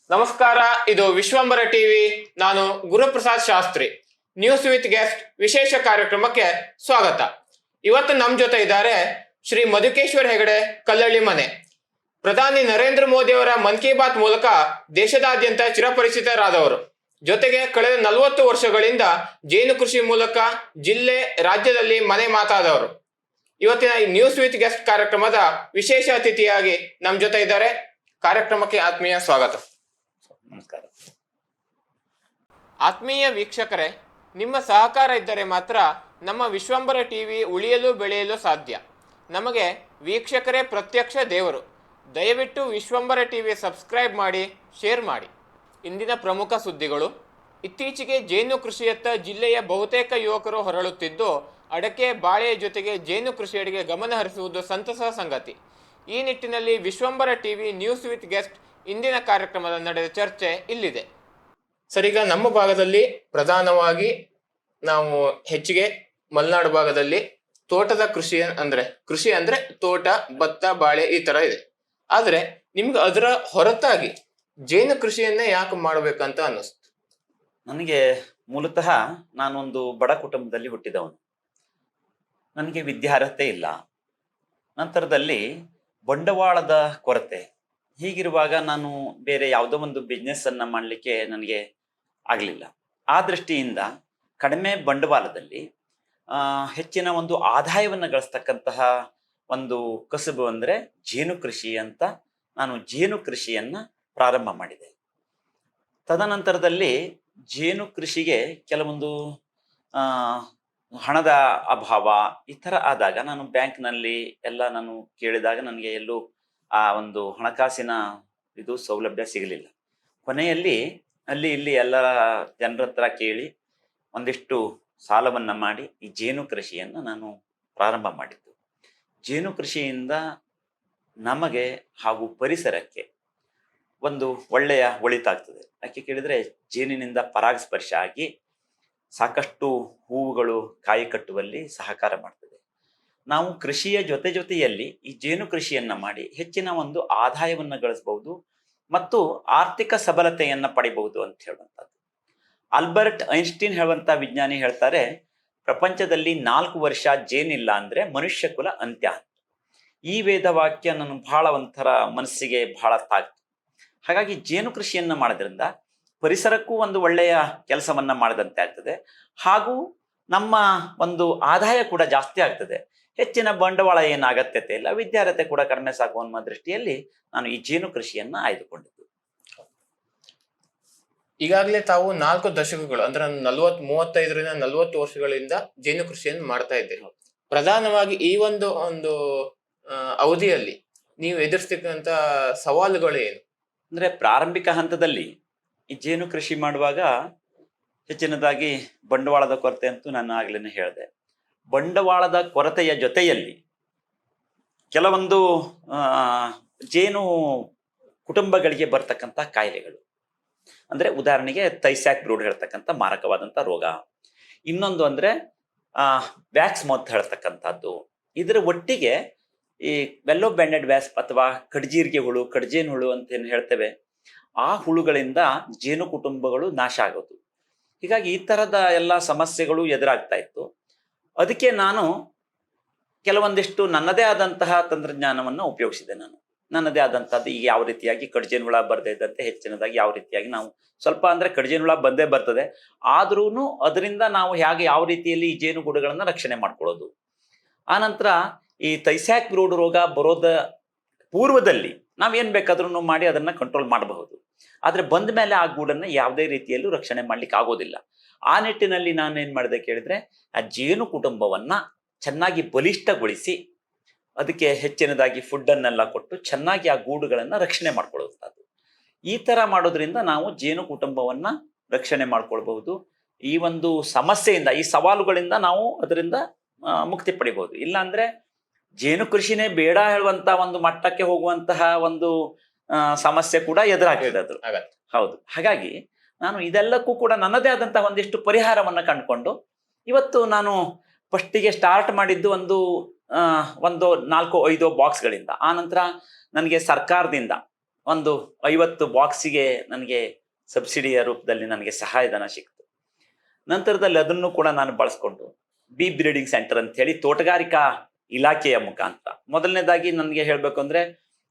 ನಮಸ್ಕಾರ, ಇದು ವಿಶ್ವಂಬರ ಟಿವಿ. ನಾನು Guruprasad Shastri. News with guest ವಿಶೇಷ ಕಾರ್ಯಕ್ರಮಕ್ಕೆ ಸ್ವಾಗತ. ಇವತ್ತು ನಮ್ಮ ಜೊತೆ ಇದ್ದಾರೆ ಶ್ರೀ ಮಧುಕೇಶ್ವರ್ ಹೆಗಡೆ, ಕಲ್ಲಳ್ಳಿ ಮನೆ. ಪ್ರಧಾನಿ ನರೇಂದ್ರ ಮೋದಿ ಅವರ ಮನ್ ಕಿ ಬಾತ್ ಮೂಲಕ ದೇಶದಾದ್ಯಂತ ಚಿರಪರಿಚಿತರಾದವರು. ಜೊತೆಗೆ ಕಳೆದ 40 ವರ್ಷಗಳಿಂದ ಜೇನು ಕೃಷಿ ಮೂಲಕ ಜಿಲ್ಲೆ, ರಾಜ್ಯದಲ್ಲಿ ಮನೆ ಮಾತಾದವರು. ಇವತ್ತಿನ ಈ ನ್ಯೂಸ್ ವಿತ್ ಗೆಸ್ಟ್ ಕಾರ್ಯಕ್ರಮದ ವಿಶೇಷ ಅತಿಥಿಯಾಗಿ ನಮ್ಮ ಜೊತೆ ಇದ್ದಾರೆ. ಕಾರ್ಯಕ್ರಮಕ್ಕೆ ಆತ್ಮೀಯ ಸ್ವಾಗತ. ನಮಸ್ಕಾರ. ಆತ್ಮೀಯ ವೀಕ್ಷಕರೇ, ನಿಮ್ಮ ಸಹಕಾರ ಇದ್ದರೆ ಮಾತ್ರ ನಮ್ಮ ವಿಶ್ವಂಬರ ಟಿವಿ ಉಳಿಯಲು ಬೆಳೆಯಲು ಸಾಧ್ಯ. ನಮಗೆ ವೀಕ್ಷಕರೇ ಪ್ರತ್ಯಕ್ಷ ದೇವರು. ದಯವಿಟ್ಟು ವಿಶ್ವಂಬರ ಟಿವಿ ಸಬ್ಸ್ಕ್ರೈಬ್ ಮಾಡಿ, ಶೇರ್ ಮಾಡಿ. ಇಂದಿನ ಪ್ರಮುಖ ಸುದ್ದಿಗಳು. ಇತ್ತೀಚೆಗೆ ಜೇನು ಕೃಷಿಯತ್ತ ಜಿಲ್ಲೆಯ ಬಹುತೇಕ ಯುವಕರು ಹೊರಳುತ್ತಿದ್ದು, ಅಡಕೆ, ಬಾಳೆಯ ಜೊತೆಗೆ ಜೇನು ಕೃಷಿಯೆಡೆಗೆ ಗಮನ ಹರಿಸುವುದು ಸಂತಸದ ಸಂಗತಿ. ಈ ನಿಟ್ಟಿನಲ್ಲಿ Vishwambara TV news with guest ಇಂದಿನ ಕಾರ್ಯಕ್ರಮದಲ್ಲಿ ನಡೆದ ಚರ್ಚೆ ಇಲ್ಲಿದೆ. ಸರಿಗ ನಮ್ಮ ಭಾಗದಲ್ಲಿ ಪ್ರಧಾನವಾಗಿ ನಾವು ಹೆಚ್ಚಿಗೆ ಮಲೆನಾಡು ಭಾಗದಲ್ಲಿ ತೋಟದ ಕೃಷಿ ಅಂದ್ರೆ ತೋಟ, ಭತ್ತ, ಬಾಳೆ ಈ ತರ ಇದೆ. ಆದ್ರೆ ನಿಮ್ಗೆ ಅದರ ಹೊರತಾಗಿ ಜೇನು ಕೃಷಿಯನ್ನೇ ಯಾಕೆ ಮಾಡ್ಬೇಕಂತ ಅನ್ನಿಸ್ತು? ನನಗೆ ಮೂಲತಃ ನಾನೊಂದು ಬಡ ಕುಟುಂಬದಲ್ಲಿ ಹುಟ್ಟಿದವನು. ನನಗೆ ವಿದ್ಯಾರ್ಹತೆ ಇಲ್ಲ. ನಂತರದಲ್ಲಿ ಬಂಡವಾಳದ ಕೊರತೆ. ಹೀಗಿರುವಾಗ ನಾನು ಬೇರೆ ಯಾವುದೋ ಒಂದು ಬಿಸ್ನೆಸ್ ಅನ್ನ ಮಾಡಲಿಕ್ಕೆ ನನಗೆ ಆಗಲಿಲ್ಲ. ಆ ದೃಷ್ಟಿಯಿಂದ ಕಡಿಮೆ ಬಂಡವಾಳದಲ್ಲಿ ಹೆಚ್ಚಿನ ಒಂದು ಆದಾಯವನ್ನು ಗಳಿಸ್ತಕ್ಕಂತಹ ಒಂದು ಕಸುಬು ಅಂದರೆ ಜೇನು ಕೃಷಿ ಅಂತ ನಾನು ಜೇನು ಕೃಷಿಯನ್ನ ಪ್ರಾರಂಭ ಮಾಡಿದೆ. ತದನಂತರದಲ್ಲಿ ಜೇನು ಕೃಷಿಗೆ ಕೆಲವೊಂದು ಹಣದ ಅಭಾವ ಈ ಥರ ಆದಾಗ ನಾನು ಬ್ಯಾಂಕ್ನಲ್ಲಿ ಎಲ್ಲ ನಾನು ಕೇಳಿದಾಗ ನನಗೆ ಎಲ್ಲೂ ಆ ಒಂದು ಹಣಕಾಸಿನ ಇದು ಸೌಲಭ್ಯ ಸಿಗಲಿಲ್ಲ. ಕೊನೆಯಲ್ಲಿ ಅಲ್ಲಿ ಇಲ್ಲಿ ಎಲ್ಲ ಜನರ ಹತ್ರ ಕೇಳಿ ಒಂದಿಷ್ಟು ಸಾಲವನ್ನು ಮಾಡಿ ಈ ಜೇನು ಕೃಷಿಯನ್ನು ನಾನು ಪ್ರಾರಂಭ ಮಾಡಿದ್ದು. ಜೇನು ಕೃಷಿಯಿಂದ ನಮಗೆ ಹಾಗೂ ಪರಿಸರಕ್ಕೆ ಒಂದು ಒಳ್ಳೆಯ ಒಳಿತಾಗ್ತದೆ. ಯಾಕೆ ಕೇಳಿದರೆ ಜೇನಿನಿಂದ ಪರಾಗಸ್ಪರ್ಶ ಆಗಿ ಸಾಕಷ್ಟು ಹೂವುಗಳು ಕಾಯಿ ಕಟ್ಟುವಲ್ಲಿ ಸಹಕಾರ ಮಾಡ್ತದೆ. ನಾವು ಕೃಷಿಯ ಜೊತೆಯಲ್ಲಿ ಈ ಜೇನು ಕೃಷಿಯನ್ನ ಮಾಡಿ ಹೆಚ್ಚಿನ ಒಂದು ಆದಾಯವನ್ನು ಗಳಿಸಬಹುದು ಮತ್ತು ಆರ್ಥಿಕ ಸಬಲತೆಯನ್ನ ಪಡಿಬಹುದು ಅಂತ ಹೇಳುವಂಥದ್ದು. ಆಲ್ಬರ್ಟ್ ಐನ್ಸ್ಟೀನ್ ಹೇಳುವಂತ ವಿಜ್ಞಾನಿ ಹೇಳ್ತಾರೆ, ಪ್ರಪಂಚದಲ್ಲಿ 4 ವರ್ಷ ಜೇನಿಲ್ಲ ಅಂದ್ರೆ ಮನುಷ್ಯ ಕುಲ ಅಂತ್ಯ. ಈ ವೇದವಾಕ್ಯ ನನ್ನ ಬಹಳ ಒಂಥರ ಮನಸ್ಸಿಗೆ ಬಹಳ ತಾಕ್ತು. ಹಾಗಾಗಿ ಜೇನು ಕೃಷಿಯನ್ನ ಮಾಡೋದ್ರಿಂದ ಪರಿಸರಕ್ಕೂ ಒಂದು ಒಳ್ಳೆಯ ಕೆಲಸವನ್ನ ಮಾಡದಂತೆ ಆಗ್ತದೆ, ಹಾಗೂ ನಮ್ಮ ಒಂದು ಆದಾಯ ಕೂಡ ಜಾಸ್ತಿ ಆಗ್ತದೆ. ಹೆಚ್ಚಿನ ಬಂಡವಾಳ ಏನು ಅಗತ್ಯತೆ ಇಲ್ಲ, ವಿದ್ಯಾರ್ಹತೆ ಕೂಡ ಕಡಿಮೆ ಸಾಕು ಅನ್ನೋ ದೃಷ್ಟಿಯಲ್ಲಿ ನಾನು ಈ ಜೇನು ಕೃಷಿಯನ್ನ ಆಯ್ದುಕೊಂಡಿದ್ದು. ಈಗಾಗಲೇ ತಾವು 4 ದಶಕಗಳು ಅಂದ್ರೆ 35ರಿಂದ 40 ವರ್ಷಗಳಿಂದ ಜೇನು ಕೃಷಿಯನ್ನು ಮಾಡ್ತಾ ಇದ್ದೀರಿ. ಪ್ರಧಾನವಾಗಿ ಈ ಒಂದು ಅವಧಿಯಲ್ಲಿ ನೀವು ಎದುರಿಸ್ತಕ್ಕಂತ ಸವಾಲುಗಳು ಏನು? ಅಂದ್ರೆ ಪ್ರಾರಂಭಿಕ ಹಂತದಲ್ಲಿ ಈ ಜೇನು ಕೃಷಿ ಮಾಡುವಾಗ ಹೆಚ್ಚಿನದಾಗಿ ಬಂಡವಾಳದ ಕೊರತೆ ಅಂತೂ ನಾನು ಆಗ್ಲೇನೆ ಹೇಳಿದೆ. ಬಂಡವಾಳದ ಕೊರತೆಯ ಜೊತೆಯಲ್ಲಿ ಕೆಲವೊಂದು ಜೇನು ಕುಟುಂಬಗಳಿಗೆ ಬರ್ತಕ್ಕಂಥ ಕಾಯಿಲೆಗಳು, ಅಂದ್ರೆ ಉದಾಹರಣೆಗೆ ತೈಸ್ಯಾಕ್ ಬ್ರೂಡ್ ಹೇಳ್ತಕ್ಕಂಥ ಮಾರಕವಾದಂಥ ರೋಗ, ಇನ್ನೊಂದು ಅಂದ್ರೆ ವ್ಯಾಕ್ಸ್ ಮೌತ್ ಹೇಳ್ತಕ್ಕಂಥದ್ದು. ಇದರ ಒಟ್ಟಿಗೆ ಈ ವೆಲ್ಲೋ ಬ್ಯಾಂಡೆಡ್ ವ್ಯಾಸ್ಪ್ ಅಥವಾ ಕಡ್ಜೀರಿಗೆ ಹುಳು, ಕಡ್ಜೇನು ಹುಳು ಅಂತ ಏನು ಹೇಳ್ತೇವೆ, ಆ ಹುಳುಗಳಿಂದ ಜೇನು ಕುಟುಂಬಗಳು ನಾಶ ಆಗೋದು. ಹೀಗಾಗಿ ಈ ತರದ ಎಲ್ಲ ಸಮಸ್ಯೆಗಳು ಎದುರಾಗ್ತಾ ಇತ್ತು. ಅದಕ್ಕೆ ನಾನು ಕೆಲವೊಂದಿಷ್ಟು ನನ್ನದೇ ಆದಂತಹ ತಂತ್ರಜ್ಞಾನವನ್ನು ಉಪಯೋಗಿಸಿದೆ. ನನ್ನದೇ ಆದಂತಹದ್ದು ಈಗ ಯಾವ ರೀತಿಯಾಗಿ ಕಡ್ಜೇನು ಹುಳ ಬರದೇ ಇದ್ದಂತೆ ಹೆಚ್ಚಿನದಾಗಿ ಯಾವ ರೀತಿಯಾಗಿ ನಾವು ಸ್ವಲ್ಪ ಅಂದ್ರೆ ಕಡ್ಜೇನು ಹುಳ ಬಂದೇ ಬರ್ತದೆ, ಆದ್ರೂ ಅದರಿಂದ ನಾವು ಯಾವ ರೀತಿಯಲ್ಲಿ ಈ ಜೇನುಗೂಡುಗಳನ್ನ ರಕ್ಷಣೆ ಮಾಡ್ಕೊಳ್ಳೋದು. ಆನಂತರ ಈ ತೈಸ್ಯಾಕ್ ಬ್ರೂಡ್ ರೋಗ ಬರೋದ ಪೂರ್ವದಲ್ಲಿ ನಾವೇನ್ ಬೇಕಾದ್ರೂ ಮಾಡಿ ಅದನ್ನ ಕಂಟ್ರೋಲ್ ಮಾಡಬಹುದು. ಆದ್ರೆ ಬಂದ ಮೇಲೆ ಆ ಗೂಡನ್ನ ಯಾವುದೇ ರೀತಿಯಲ್ಲೂ ರಕ್ಷಣೆ ಮಾಡ್ಲಿಕ್ಕೆ ಆಗೋದಿಲ್ಲ. ಆ ನಿಟ್ಟಿನಲ್ಲಿ ನಾನು ಏನ್ ಮಾಡಿದೆ ಕೇಳಿದ್ರೆ, ಆ ಜೇನು ಕುಟುಂಬವನ್ನ ಚೆನ್ನಾಗಿ ಬಲಿಷ್ಠಗೊಳಿಸಿ ಅದಕ್ಕೆ ಹೆಚ್ಚಿನದಾಗಿ ಫುಡ್ ಅನ್ನೆಲ್ಲ ಕೊಟ್ಟು ಚೆನ್ನಾಗಿ ಆ ಗೂಡುಗಳನ್ನ ರಕ್ಷಣೆ ಮಾಡ್ಕೊಳ್ಳುವಂಥದ್ದು. ಈ ತರ ಮಾಡೋದ್ರಿಂದ ನಾವು ಜೇನು ಕುಟುಂಬವನ್ನ ರಕ್ಷಣೆ ಮಾಡ್ಕೊಳ್ಬಹುದು. ಈ ಒಂದು ಸಮಸ್ಯೆಯಿಂದ, ಈ ಸವಾಲುಗಳಿಂದ ನಾವು ಅದರಿಂದ ಮುಕ್ತಿ ಪಡಿಬಹುದು. ಇಲ್ಲ ಅಂದ್ರೆ ಜೇನು ಕೃಷಿನೇ ಬೇಡ ಹೇಳುವಂತ ಒಂದು ಮಟ್ಟಕ್ಕೆ ಹೋಗುವಂತಹ ಒಂದು ಸಮಸ್ಯೆ ಕೂಡ ಎದುರಾಗ್ತದೆ ಅದು. ಹೌದು. ಹಾಗಾಗಿ ನಾನು ಇದೆಲ್ಲಕ್ಕೂ ಕೂಡ ನನ್ನದೇ ಆದಂತಹ ಒಂದಿಷ್ಟು ಪರಿಹಾರವನ್ನ ಕಂಡುಕೊಂಡು ಇವತ್ತು ನಾನು ಫಸ್ಟಿಗೆ ಸ್ಟಾರ್ಟ್ ಮಾಡಿದ್ದು ಒಂದು 4-5 ಬಾಕ್ಸ್ಗಳಿಂದ. ಆ ನಂತರ ನನಗೆ ಸರ್ಕಾರದಿಂದ ಒಂದು 50 ಬಾಕ್ಸಿಗೆ ನನಗೆ ಸಬ್ಸಿಡಿಯ ರೂಪದಲ್ಲಿ ನನಗೆ ಸಹಾಯಧನ ಸಿಕ್ತು. ನಂತರದಲ್ಲಿ ಅದನ್ನು ಕೂಡ ನಾನು ಬಳಸ್ಕೊಂಡು ಬಿ ಬ್ರೀಡಿಂಗ್ ಸೆಂಟರ್ ಅಂತ ಹೇಳಿ ತೋಟಗಾರಿಕಾ ಇಲಾಖೆಯ ಮುಖಾಂತರ, ಮೊದಲನೇದಾಗಿ ನನಗೆ ಹೇಳಬೇಕು ಅಂದ್ರೆ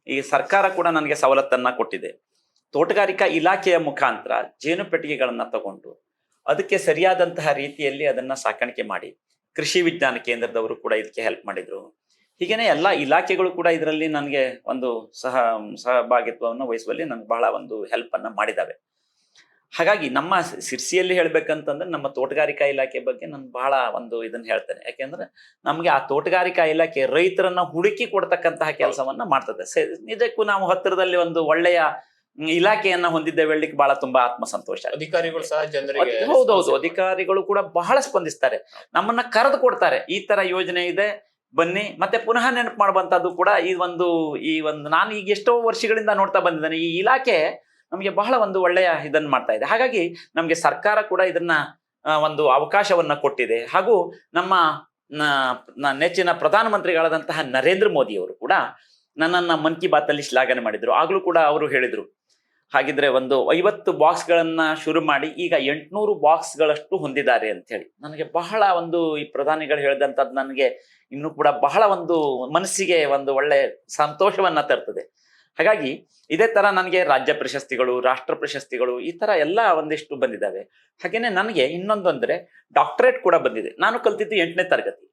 ಈ ಸರ್ಕಾರ ಕೂಡ ನನಗೆ ಸವಲತ್ತನ್ನ ಕೊಟ್ಟಿದೆ. ತೋಟಗಾರಿಕಾ ಇಲಾಖೆಯ ಮುಖಾಂತರ ಜೇನು ಪೆಟ್ಟಿಗೆಗಳನ್ನ ತಗೊಂಡು ಅದಕ್ಕೆ ಸರಿಯಾದಂತಹ ರೀತಿಯಲ್ಲಿ ಅದನ್ನ ಸಾಕಾಣಿಕೆ ಮಾಡಿ, ಕೃಷಿ ವಿಜ್ಞಾನ ಕೇಂದ್ರದವರು ಕೂಡ ಇದಕ್ಕೆ ಹೆಲ್ಪ್ ಮಾಡಿದ್ರು. ಹೀಗೇನೆ ಎಲ್ಲ ಇಲಾಖೆಗಳು ಕೂಡ ಇದರಲ್ಲಿ ನನಗೆ ಒಂದು ಸಹಭಾಗಿತ್ವವನ್ನು ವಹಿಸುವಲ್ಲಿ ನನಗೆ ಬಹಳ ಒಂದು ಹೆಲ್ಪ್ ಅನ್ನ ಮಾಡಿದಾವೆ. ಹಾಗಾಗಿ ನಮ್ಮ ಸಿರ್ಸಿಯಲ್ಲಿ ಹೇಳ್ಬೇಕಂತಂದ್ರೆ ನಮ್ಮ ತೋಟಗಾರಿಕಾ ಇಲಾಖೆ ಬಗ್ಗೆ ನಾನು ಬಹಳ ಒಂದು ಇದನ್ನ ಹೇಳ್ತೇನೆ. ಯಾಕೆಂದ್ರೆ ನಮ್ಗೆ ಆ ತೋಟಗಾರಿಕಾ ಇಲಾಖೆ ರೈತರನ್ನ ಹುಡುಕಿ ಕೊಡ್ತಕ್ಕಂತಹ ಕೆಲಸವನ್ನ ಮಾಡ್ತದೆ. ನಿಜಕ್ಕೂ ನಾವು ಹತ್ತಿರದಲ್ಲಿ ಒಂದು ಒಳ್ಳೆಯ ಇಲಾಖೆಯನ್ನ ಹೊಂದಿದ್ದೇವೆ ಹೇಳಲಿಕ್ಕೆ ಬಹಳ ತುಂಬಾ ಆತ್ಮಸಂತೋಷ. ಅಧಿಕಾರಿಗಳು ಸಹ ಜನರಿಗೆ ಹೌದೌದು, ಅಧಿಕಾರಿಗಳು ಕೂಡ ಬಹಳ ಸ್ಪಂದಿಸ್ತಾರೆ, ನಮ್ಮನ್ನ ಕರೆದು ಕೊಡ್ತಾರೆ, ಈ ತರ ಯೋಜನೆ ಇದೆ ಬನ್ನಿ, ಮತ್ತೆ ಪುನಃ ನೆನಪು ಮಾಡುವಂತದ್ದು ಕೂಡ ಈ ಒಂದು ನಾನು ಈಗ ಎಷ್ಟೋ ವರ್ಷಗಳಿಂದ ನೋಡ್ತಾ ಬಂದಿದ್ದೇನೆ. ಈ ಇಲಾಖೆ ನಮಗೆ ಬಹಳ ಒಂದು ಒಳ್ಳೆಯ ಇದನ್ನ ಮಾಡ್ತಾ ಇದೆ. ಹಾಗಾಗಿ ನಮ್ಗೆ ಸರ್ಕಾರ ಕೂಡ ಇದನ್ನ ಒಂದು ಅವಕಾಶವನ್ನ ಕೊಟ್ಟಿದೆ. ಹಾಗೂ ನಮ್ಮ ನೆಚ್ಚಿನ ಪ್ರಧಾನಮಂತ್ರಿಗಳಾದಂತಹ ನರೇಂದ್ರ ಮೋದಿ ಅವರು ಕೂಡ ನನ್ನನ್ನ ಮನ್ ಕಿ ಬಾತ್ ಅಲ್ಲಿ ಶ್ಲಾಘನೆ ಮಾಡಿದ್ರು. ಆಗ್ಲೂ ಕೂಡ ಅವರು ಹೇಳಿದ್ರು, ಹಾಗಿದ್ರೆ ಒಂದು 50 ಬಾಕ್ಸ್ಗಳನ್ನ ಶುರು ಮಾಡಿ ಈಗ 800 ಬಾಕ್ಸ್ಗಳಷ್ಟು ಹೊಂದಿದ್ದಾರೆ ಅಂತ ಹೇಳಿ. ನನಗೆ ಬಹಳ ಒಂದು ಈ ಪ್ರಧಾನಿಗಳು ಹೇಳಿದಂಥದ್ದು ನನಗೆ ಇನ್ನೂ ಕೂಡ ಬಹಳ ಒಂದು ಮನಸ್ಸಿಗೆ ಒಂದು ಒಳ್ಳೆ ಸಂತೋಷವನ್ನ ತರ್ತದೆ. ಹಾಗಾಗಿ ಇದೇ ತರ ನನಗೆ ರಾಜ್ಯ ಪ್ರಶಸ್ತಿಗಳು, ರಾಷ್ಟ್ರ ಪ್ರಶಸ್ತಿಗಳು, ಈ ತರ ಎಲ್ಲ ಒಂದಿಷ್ಟು ಬಂದಿದ್ದಾವೆ. ಹಾಗೇನೆ ನನಗೆ ಇನ್ನೊಂದು ಅಂದ್ರೆ ಡಾಕ್ಟರೇಟ್ ಕೂಡ ಬಂದಿದೆ. ನಾನು ಕಲ್ತಿದ್ದು 8ನೇ ತರಗತಿ,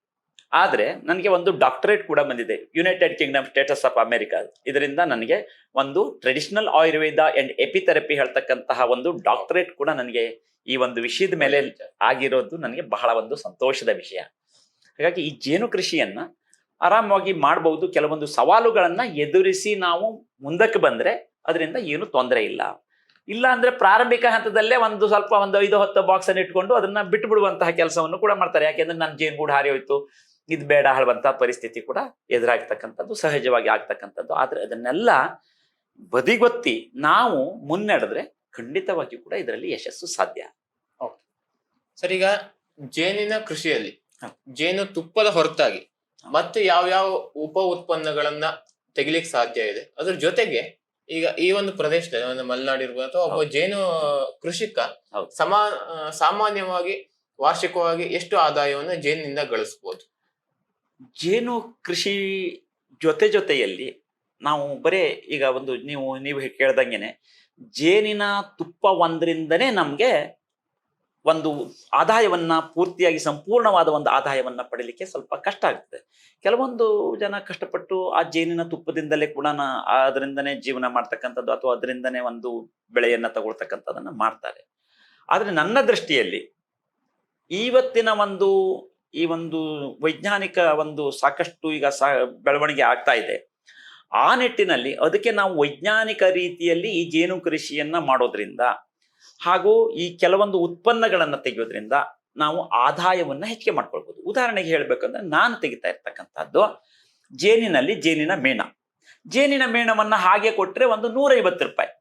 ಆದ್ರೆ ನನಗೆ ಒಂದು ಡಾಕ್ಟರೇಟ್ ಕೂಡ ಬಂದಿದೆ United Kingdom status of America. ಇದರಿಂದ ನನಗೆ ಒಂದು ಟ್ರೆಡಿಷನಲ್ ಆಯುರ್ವೇದ ಅಂಡ್ ಎಪಿಥೆರಪಿ ಹೇಳ್ತಕ್ಕಂತಹ ಒಂದು ಡಾಕ್ಟರೇಟ್ ಕೂಡ ನನಗೆ ಈ ಒಂದು ವಿಷಯದ ಮೇಲೆ ಆಗಿರೋದು ನನಗೆ ಬಹಳ ಒಂದು ಸಂತೋಷದ ವಿಷಯ. ಹಾಗಾಗಿ ಈ ಜೇನು ಕೃಷಿಯನ್ನ ಆರಾಮವಾಗಿ ಮಾಡಬಹುದು. ಕೆಲವೊಂದು ಸವಾಲುಗಳನ್ನ ಎದುರಿಸಿ ನಾವು ಮುಂದಕ್ಕೆ ಬಂದ್ರೆ ಅದರಿಂದ ಏನು ತೊಂದರೆ ಇಲ್ಲ ಅಂದ್ರೆ ಪ್ರಾರಂಭಿಕ ಹಂತದಲ್ಲೇ ಒಂದು ಸ್ವಲ್ಪ ಒಂದು 5-10 ಬಾಕ್ಸ್ ಅನ್ನು ಇಟ್ಕೊಂಡು ಅದನ್ನ ಬಿಟ್ಟು ಬಿಡುವಂತಹ ಕೆಲಸವನ್ನು ಕೂಡ ಮಾಡ್ತಾರೆ. ಯಾಕೆಂದ್ರೆ ನನ್ನ ಜೇನುಗೂಡು ಹಾರಿ ಹೋಯ್ತು, ಇದು ಬೇಡ ಹೇಳುವಂತಹ ಪರಿಸ್ಥಿತಿ ಕೂಡ ಎದುರಾಗ್ತಕ್ಕಂಥದ್ದು ಸಹಜವಾಗಿ ಆಗ್ತಕ್ಕಂಥದ್ದು. ಆದ್ರೆ ಅದನ್ನೆಲ್ಲ ಬದಿಗೊತ್ತಿ ನಾವು ಮುನ್ನಡೆದ್ರೆ ಖಂಡಿತವಾಗಿಯೂ ಕೂಡ ಇದರಲ್ಲಿ ಯಶಸ್ಸು ಸಾಧ್ಯ. ಸರ್, ಈಗ ಜೇನಿನ ಕೃಷಿಯಲ್ಲಿ ಜೇನು ತುಪ್ಪದ ಹೊರತಾಗಿ ಮತ್ತೆ ಯಾವ ಉಪ ಉತ್ಪನ್ನಗಳನ್ನ ತೆಗಿಲಿಕ್ಕೆ ಸಾಧ್ಯ ಇದೆ? ಅದ್ರ ಜೊತೆಗೆ ಈಗ ಈ ಒಂದು ಪ್ರದೇಶದಲ್ಲಿ ಒಂದು ಮಲೆನಾಡು ಇರ್ಬೋದು ಅಥವಾ ಒಬ್ಬ ಜೇನು ಕೃಷಿಕ ಸಾಮಾನ್ಯವಾಗಿ ವಾರ್ಷಿಕವಾಗಿ ಎಷ್ಟು ಆದಾಯವನ್ನು ಜೇನಿನಿಂದ ಗಳಿಸಬಹುದು? ಜೇನು ಕೃಷಿ ಜೊತೆಯಲ್ಲಿ ನಾವು ಬರೇ ಈಗ ಒಂದು ನೀವು ಕೇಳ್ದಂಗೆನೆ ಜೇನಿನ ತುಪ್ಪ ಒಂದರಿಂದನೇ ನಮ್ಗೆ ಒಂದು ಆದಾಯವನ್ನ ಪೂರ್ತಿಯಾಗಿ ಸಂಪೂರ್ಣವಾದ ಒಂದು ಆದಾಯವನ್ನ ಪಡಿಲಿಕ್ಕೆ ಸ್ವಲ್ಪ ಕಷ್ಟ ಆಗುತ್ತೆ. ಕೆಲವೊಂದು ಜನ ಕಷ್ಟಪಟ್ಟು ಆ ಜೇನಿನ ತುಪ್ಪದಿಂದಲೇ ಕೂಡ ಅದರಿಂದನೇ ಜೀವನ ಮಾಡ್ತಕ್ಕಂಥದ್ದು ಅಥವಾ ಅದರಿಂದನೇ ಒಂದು ಬೆಳೆಯನ್ನ ತಗೊಳ್ತಕ್ಕಂಥದ್ದನ್ನ ಮಾಡ್ತಾರೆ. ಆದ್ರೆ ನನ್ನ ದೃಷ್ಟಿಯಲ್ಲಿ ಇವತ್ತಿನ ಈ ಒಂದು ವೈಜ್ಞಾನಿಕ ಒಂದು ಸಾಕಷ್ಟು ಈಗ ಬೆಳವಣಿಗೆ ಆಗ್ತಾ ಇದೆ. ಆ ನಿಟ್ಟಿನಲ್ಲಿ ಅದಕ್ಕೆ ನಾವು ವೈಜ್ಞಾನಿಕ ರೀತಿಯಲ್ಲಿ ಈ ಜೇನು ಕೃಷಿಯನ್ನ ಮಾಡೋದ್ರಿಂದ ಹಾಗೂ ಈ ಕೆಲವೊಂದು ಉತ್ಪನ್ನಗಳನ್ನ ತೆಗೆಯೋದ್ರಿಂದ ನಾವು ಆದಾಯವನ್ನ ಹೆಚ್ಚಿಗೆ ಮಾಡ್ಕೊಳ್ಬಹುದು. ಉದಾಹರಣೆಗೆ ಹೇಳ್ಬೇಕಂದ್ರೆ ನಾನು ತೆಗಿತಾ ಇರ್ತಕ್ಕಂಥದ್ದು ಜೇನಿನಲ್ಲಿ ಜೇನಿನ ಮೇಣವನ್ನ ಹಾಗೆ ಕೊಟ್ರೆ ಒಂದು 150 ರೂಪಾಯಿ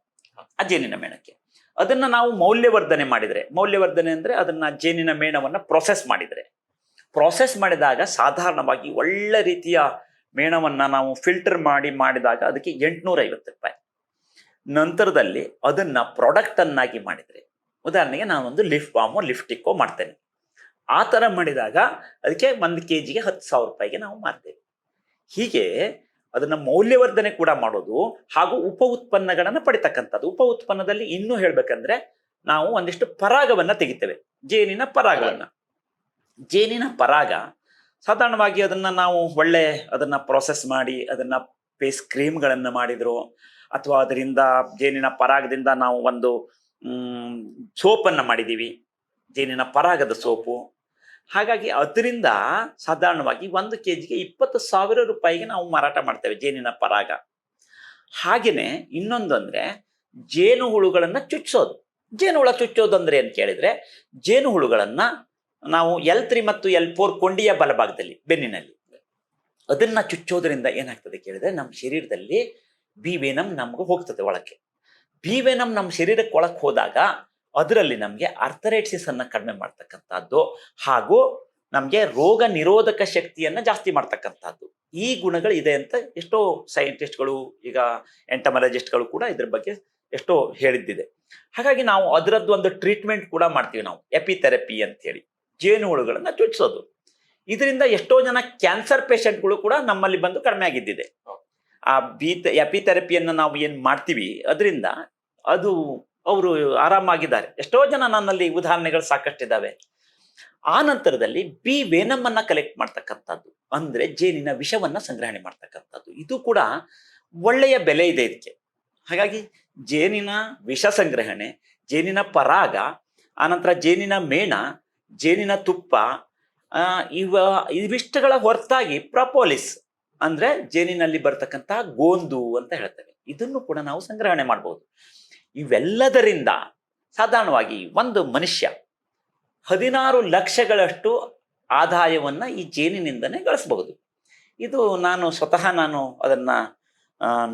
ಆ ಜೇನಿನ ಮೇಣಕ್ಕೆ. ಅದನ್ನ ನಾವು ಮೌಲ್ಯವರ್ಧನೆ ಅಂದ್ರೆ ಅದನ್ನ ಜೇನಿನ ಮೇಣವನ್ನ ಪ್ರೊಸೆಸ್ ಮಾಡಿದಾಗ ಸಾಧಾರಣವಾಗಿ ಒಳ್ಳೆ ರೀತಿಯ ಮೇಣವನ್ನ ನಾವು ಫಿಲ್ಟರ್ ಮಾಡಿದಾಗ ಅದಕ್ಕೆ 850 ರೂಪಾಯಿ. ನಂತರದಲ್ಲಿ ಅದನ್ನ ಪ್ರಾಡಕ್ಟ್ ಅನ್ನಾಗಿ ಮಾಡಿದ್ರೆ, ಉದಾಹರಣೆಗೆ ನಾನು ಒಂದು ಲಿಫ್ಟಿಕ್ಕೋ ಮಾಡ್ತೇನೆ. ಆ ತರ ಮಾಡಿದಾಗ ಅದಕ್ಕೆ 1 kgಗೆ 10,000 ರೂಪಾಯಿಗೆ ನಾವು ಮಾರ್ತೇವೆ. ಹೀಗೆ ಅದನ್ನ ಮೌಲ್ಯವರ್ಧನೆ ಕೂಡ ಮಾಡೋದು ಹಾಗೂ ಉಪ ಉತ್ಪನ್ನಗಳನ್ನ ಪಡಿತಕ್ಕಂಥದ್ದು. ಉಪ ಉತ್ಪನ್ನದಲ್ಲಿ ಇನ್ನೂ ಹೇಳ್ಬೇಕಂದ್ರೆ ನಾವು ಒಂದಿಷ್ಟು ಪರಾಗವನ್ನ ತೆಗಿತೇವೆ. ಜೇನಿನ ಪರಾಗ ಸಾಧಾರಣವಾಗಿ ಅದನ್ನ ನಾವು ಅದನ್ನ ಪ್ರೊಸೆಸ್ ಮಾಡಿ ಅದನ್ನ ಫೇಸ್ ಕ್ರೀಮ್ಗಳನ್ನ ಮಾಡಿದ್ರು, ಅಥವಾ ಅದರಿಂದ ಜೇನಿನ ಪರಾಗದಿಂದ ನಾವು ಒಂದು ಸೋಪನ್ನ ಮಾಡಿದೀವಿ, ಜೇನಿನ ಪರಾಗದ ಸೋಪು. ಹಾಗಾಗಿ ಅದರಿಂದ ಸಾಧಾರಣವಾಗಿ 1 kgಗೆ 20,000 ರೂಪಾಯಿಗೆ ನಾವು ಮಾರಾಟ ಮಾಡ್ತೇವೆ ಜೇನಿನ ಪರಾಗ. ಹಾಗೇನೆ ಇನ್ನೊಂದು ಅಂದ್ರೆ ಜೇನು ಹುಳುಗಳನ್ನ ಚುಚ್ಚೋದು ಅಂದ್ರೆ ಏನ್ ಕೇಳಿದ್ರೆ, ಜೇನು ಹುಳುಗಳನ್ನ ನಾವು L3 ಮತ್ತು L4 ಕೊಂಡಿಯ ಬಲಭಾಗದಲ್ಲಿ ಬೆನ್ನಿನಲ್ಲಿ ಅದನ್ನ ಚುಚ್ಚೋದ್ರಿಂದ ಏನಾಗ್ತದೆ ಕೇಳಿದ್ರೆ ನಮ್ಮ ಶರೀರದಲ್ಲಿ ಬಿ ವೆನಮ್ ನಮ್ಗೆ ಹೋಗ್ತದೆ ಒಳಕ್ಕೆ. ಬಿ ವೆನಮ್ ನಮ್ಮ ಶರೀರಕ್ಕೆ ಒಳಕ್ಕೆ ಹೋದಾಗ ಅದರಲ್ಲಿ ನಮ್ಗೆ ಆರ್ಥರೈಟಿಸ್ ಅನ್ನ ಕಡಿಮೆ ಮಾಡ್ತಕ್ಕಂಥದ್ದು ಹಾಗೂ ನಮ್ಗೆ ರೋಗ ನಿರೋಧಕ ಶಕ್ತಿಯನ್ನ ಜಾಸ್ತಿ ಮಾಡ್ತಕ್ಕಂಥದ್ದು. ಈ ಗುಣಗಳು ಇದೆ ಅಂತ ಎಷ್ಟೋ ಸೈಂಟಿಸ್ಟ್ಗಳು, ಈಗ ಎಂಟಮಲಜಿಸ್ಟ್ಗಳು ಕೂಡ ಇದ್ರ ಬಗ್ಗೆ ಎಷ್ಟೋ ಹೇಳಿದ್ದಿದೆ. ಹಾಗಾಗಿ ನಾವು ಅದರದ್ದು ಒಂದು ಟ್ರೀಟ್ಮೆಂಟ್ ಕೂಡ ಮಾಡ್ತೀವಿ ನಾವು, ಎಪಿಥೆರಪಿ ಅಂತ ಹೇಳಿ, ಜೇನುಹುಳುಗಳನ್ನ ಚುಚ್ಚಿಸೋದು. ಇದರಿಂದ ಎಷ್ಟೋ ಜನ ಕ್ಯಾನ್ಸರ್ ಪೇಷಂಟ್ಗಳು ಕೂಡ ನಮ್ಮಲ್ಲಿ ಬಂದು ಕಡಿಮೆ ಆಗಿದ್ದಿದೆ. ಆ ಎಪಿಥೆರಪಿಯನ್ನು ನಾವು ಏನ್ ಮಾಡ್ತೀವಿ ಅದರಿಂದ ಅದು ಅವರು ಆರಾಮಾಗಿದ್ದಾರೆ. ಎಷ್ಟೋ ಜನ ನನ್ನಲ್ಲಿ ಉದಾಹರಣೆಗಳು ಸಾಕಷ್ಟಿದ್ದಾವೆ. ಆ ನಂತರದಲ್ಲಿ ಬಿ ವೇನಮ್ ಅನ್ನ ಕಲೆಕ್ಟ್ ಮಾಡ್ತಕ್ಕಂಥದ್ದು, ಅಂದ್ರೆ ಜೇನಿನ ವಿಷವನ್ನ ಸಂಗ್ರಹಣೆ ಮಾಡ್ತಕ್ಕಂಥದ್ದು, ಇದು ಕೂಡ ಒಳ್ಳೆಯ ಬೆಲೆ ಇದೆ ಇದಕ್ಕೆ. ಹಾಗಾಗಿ ಜೇನಿನ ವಿಷ ಸಂಗ್ರಹಣೆ, ಜೇನಿನ ಪರಾಗ, ಆನಂತರ ಜೇನಿನ ಮೇಣ, ಜೇನಿನ ತುಪ್ಪ, ಇವಿಷ್ಟಗಳ ಹೊರತಾಗಿ ಪ್ರಪೋಲಿಸ್ ಅಂದ್ರೆ ಜೇನಿನಲ್ಲಿ ಬರ್ತಕ್ಕಂತಹ ಗೋಂದು ಅಂತ ಹೇಳ್ತೇವೆ, ಇದನ್ನು ಕೂಡ ನಾವು ಸಂಗ್ರಹಣೆ ಮಾಡಬಹುದು. ಇವೆಲ್ಲದರಿಂದ ಸಾಧಾರಣವಾಗಿ ಒಂದು ಮನುಷ್ಯ 16 ಲಕ್ಷಗಳಷ್ಟು ಆದಾಯವನ್ನ ಈ ಜೇನಿನಿಂದನೇ ಗಳಿಸಬಹುದು. ಇದು ಸ್ವತಃ ನಾನು ಅದನ್ನ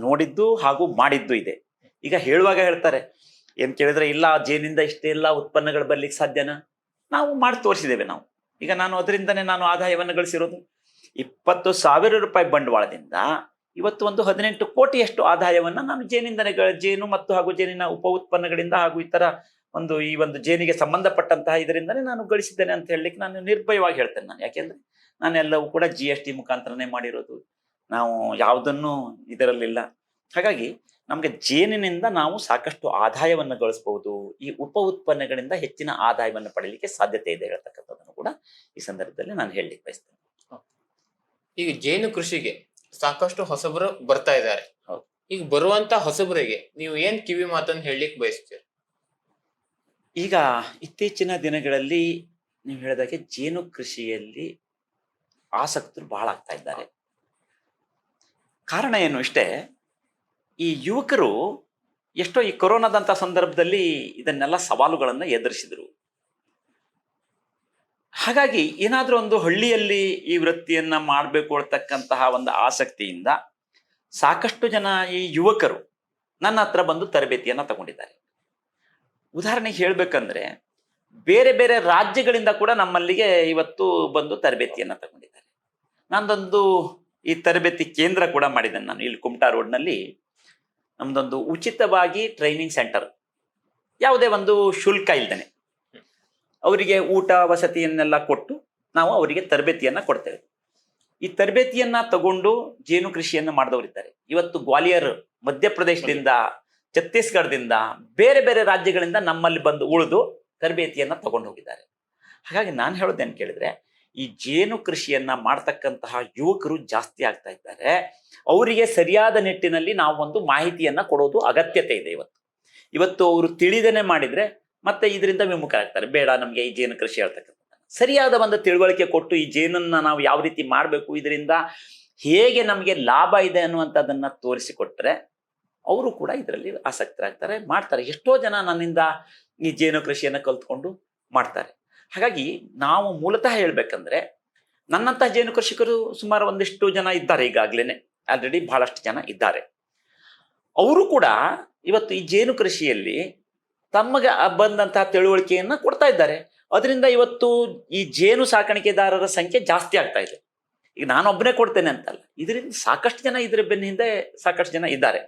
ನೋಡಿದ್ದು ಹಾಗೂ ಮಾಡಿದ್ದು ಇದೆ. ಈಗ ಹೇಳುವಾಗ ಹೇಳ್ತಾರೆ ಏನ್ ಕೇಳಿದ್ರೆ, ಇಲ್ಲ ಜೇನಿಂದ ಇಷ್ಟೆಲ್ಲ ಉತ್ಪನ್ನಗಳು ಬರ್ಲಿಕ್ಕೆ ಸಾಧ್ಯನಾ? ನಾವು ಮಾಡಿ ತೋರಿಸಿದ್ದೇವೆ. ಈಗ ನಾನು ಅದರಿಂದನೇ ಆದಾಯವನ್ನು ಗಳಿಸಿರೋದು. 20,000 ರೂಪಾಯಿ ಬಂಡವಾಳದಿಂದ ಇವತ್ತು ಒಂದು 18 ಕೋಟಿಯಷ್ಟು ಆದಾಯವನ್ನ ನಾನು ಜೇನಿಂದನೇ, ಜೇನು ಮತ್ತು ಹಾಗೂ ಜೇನಿನ ಉಪ ಉತ್ಪನ್ನಗಳಿಂದ ಹಾಗೂ ಇತರ ಈ ಒಂದು ಜೇನಿಗೆ ಸಂಬಂಧಪಟ್ಟಂತಹ ಇದರಿಂದನೇ ನಾನು ಗಳಿಸಿದ್ದೇನೆ ಅಂತ ಹೇಳಲಿಕ್ಕೆ ನಾನು ನಿರ್ಭಯವಾಗಿ ಹೇಳ್ತೇನೆ. ಯಾಕೆಂದ್ರೆ ನಾನೆಲ್ಲವೂ ಕೂಡ GST ಮುಖಾಂತರನೇ ಮಾಡಿರೋದು, ನಾವು ಯಾವುದನ್ನು ಇದರಲ್ಲಿಲ್ಲ. ಹಾಗಾಗಿ ನಮ್ಗೆ ಜೇನಿನಿಂದ ನಾವು ಸಾಕಷ್ಟು ಆದಾಯವನ್ನು ಗಳಿಸಬಹುದು, ಈ ಉಪ ಉತ್ಪನ್ನಗಳಿಂದ ಹೆಚ್ಚಿನ ಆದಾಯವನ್ನು ಪಡೆಯಲಿಕ್ಕೆ ಸಾಧ್ಯತೆ ಇದೆ ಹೇಳ್ತಕ್ಕಂಥದ್ದನ್ನು ಕೂಡ ಈ ಸಂದರ್ಭದಲ್ಲಿ ನಾನು ಹೇಳಲಿಕ್ಕೆ ಬಯಸ್ತೇನೆ. ಈಗ ಜೇನು ಕೃಷಿಗೆ ಸಾಕಷ್ಟು ಹೊಸಬರು ಬರ್ತಾ ಇದ್ದಾರೆ. ಈಗ ಬರುವಂತ ಹೊಸಬರಿಗೆ ನೀವು ಏನ್ ಕಿವಿ ಮಾತನ್ನು ಹೇಳಲಿಕ್ಕೆ ಬಯಸ್ತೀರಿ? ಈಗ ಇತ್ತೀಚಿನ ದಿನಗಳಲ್ಲಿ ನೀವು ಹೇಳಿದಾಗೆ ಜೇನು ಕೃಷಿಯಲ್ಲಿ ಆಸಕ್ತರು ಬಹಳ ಆಗ್ತಾ ಇದ್ದಾರೆ. ಕಾರಣ ಏನು ಇಷ್ಟೇ, ಈ ಯುವಕರು ಎಷ್ಟೋ ಈ ಕೊರೋನಾದಂತ ಸಂದರ್ಭದಲ್ಲಿ ಇದನ್ನೆಲ್ಲ ಸವಾಲುಗಳನ್ನು ಎದುರಿಸಿದ್ರು. ಹಾಗಾಗಿ ಏನಾದ್ರೂ ಒಂದು ಹಳ್ಳಿಯಲ್ಲಿ ಈ ವೃತ್ತಿಯನ್ನ ಮಾಡಬೇಕು ಅಂತಕ್ಕಂತಹ ಒಂದು ಆಸಕ್ತಿಯಿಂದ ಸಾಕಷ್ಟು ಜನ ಈ ಯುವಕರು ನನ್ನ ಹತ್ರ ಬಂದು ತರಬೇತಿಯನ್ನ ತಗೊಂಡಿದ್ದಾರೆ. ಉದಾಹರಣೆಗೆ ಹೇಳ್ಬೇಕಂದ್ರೆ, ಬೇರೆ ಬೇರೆ ರಾಜ್ಯಗಳಿಂದ ಕೂಡ ನಮ್ಮಲ್ಲಿಗೆ ಇವತ್ತು ಬಂದು ತರಬೇತಿಯನ್ನ ತಗೊಂಡಿದ್ದಾರೆ. ನಂದೊಂದು ಈ ತರಬೇತಿ ಕೇಂದ್ರ ಕೂಡ ಮಾಡಿದ್ದೇನೆ ನಾನು. ಇಲ್ಲಿ ಕುಮಟಾ ರೋಡ್ನಲ್ಲಿ ನಮ್ದೊಂದು ಉಚಿತವಾಗಿ ಟ್ರೈನಿಂಗ್ ಸೆಂಟರ್, ಯಾವುದೇ ಒಂದು ಶುಲ್ಕ ಇಲ್ದೇನೆ ಅವರಿಗೆ ಊಟ ವಸತಿಯನ್ನೆಲ್ಲ ಕೊಟ್ಟು ನಾವು ಅವರಿಗೆ ತರಬೇತಿಯನ್ನ ಕೊಡ್ತೇವೆ. ಈ ತರಬೇತಿಯನ್ನ ತಗೊಂಡು ಜೇನು ಕೃಷಿಯನ್ನ ಮಾಡಿದವರಿದ್ದಾರೆ. ಇವತ್ತು ಗ್ವಾಲಿಯರ್, ಮಧ್ಯಪ್ರದೇಶದಿಂದ, ಛತ್ತೀಸ್ಗಢದಿಂದ, ಬೇರೆ ಬೇರೆ ರಾಜ್ಯಗಳಿಂದ ನಮ್ಮಲ್ಲಿ ಬಂದು ಉಳಿದು ತರಬೇತಿಯನ್ನ ತಗೊಂಡು ಹೋಗಿದ್ದಾರೆ. ಹಾಗಾಗಿ ನಾನು ಹೇಳೋದೇನು ಕೇಳಿದ್ರೆ, ಈ ಜೇನು ಕೃಷಿಯನ್ನ ಮಾಡ್ತಕ್ಕಂತಹ ಯುವಕರು ಜಾಸ್ತಿ ಆಗ್ತಾ ಇದ್ದಾರೆ. ಅವರಿಗೆ ಸರಿಯಾದ ನಿಟ್ಟಿನಲ್ಲಿ ನಾವು ಒಂದು ಮಾಹಿತಿಯನ್ನ ಕೊಡೋದು ಅಗತ್ಯತೆ ಇದೆ. ಇವತ್ತು ಅವರು ತಿಳಿದೇನೆ ಮಾಡಿದ್ರೆ ಮತ್ತೆ ಇದರಿಂದ ವಿಮುಖರಾಗ್ತಾರೆ. ಬೇಡ, ನಮ್ಗೆ ಈ ಜೇನು ಕೃಷಿ ಹೇಳ್ತಕ್ಕಂಥ ಸರಿಯಾದ ಒಂದು ತಿಳುವಳಿಕೆ ಕೊಟ್ಟು ಈ ಜೇನನ್ನ ನಾವು ಯಾವ ರೀತಿ ಮಾಡಬೇಕು, ಇದರಿಂದ ಹೇಗೆ ನಮಗೆ ಲಾಭ ಇದೆ ಅನ್ನುವಂಥದ್ದನ್ನ ತೋರಿಸಿಕೊಟ್ರೆ ಅವರು ಕೂಡ ಇದರಲ್ಲಿ ಆಸಕ್ತರಾಗ್ತಾರೆ, ಮಾಡ್ತಾರೆ. ಎಷ್ಟೋ ಜನ ನನ್ನಿಂದ ಈ ಜೇನು ಕೃಷಿಯನ್ನ ಕಲ್ತ್ಕೊಂಡು ಮಾಡ್ತಾರೆ. ಹಾಗಾಗಿ ನಾವು ಮೂಲತಃ ಹೇಳ್ಬೇಕಂದ್ರೆ, ನನ್ನಂತಹ ಜೇನು ಕೃಷಿಕರು ಸುಮಾರು ಒಂದಿಷ್ಟು ಜನ ಇದ್ದಾರೆ, ಈಗಾಗ್ಲೇನೆ ಆಲ್ರೆಡಿ ಬಹಳಷ್ಟು ಜನ ಇದ್ದಾರೆ. ಅವರು ಕೂಡ ಇವತ್ತು ಈ ಜೇನು ಕೃಷಿಯಲ್ಲಿ ತಮಗೆ ಬಂದಂತಹ ತಿಳುವಳಿಕೆಯನ್ನ ಕೊಡ್ತಾ ಇದ್ದಾರೆ. ಅದರಿಂದ ಇವತ್ತು ಈ ಜೇನು ಸಾಕಾಣಿಕೆದಾರರ ಸಂಖ್ಯೆ ಜಾಸ್ತಿ ಆಗ್ತಾ ಇದೆ. ಈಗ ನಾನೊಬ್ಬನೇ ಕೊಡ್ತೇನೆ ಅಂತಲ್ಲ, ಇದರಿಂದ ಸಾಕಷ್ಟು ಜನ ಇದರ ಬೆನ್ನ ಹಿಂದೆ ಸಾಕಷ್ಟು ಜನ ಇದ್ದಾರೆ.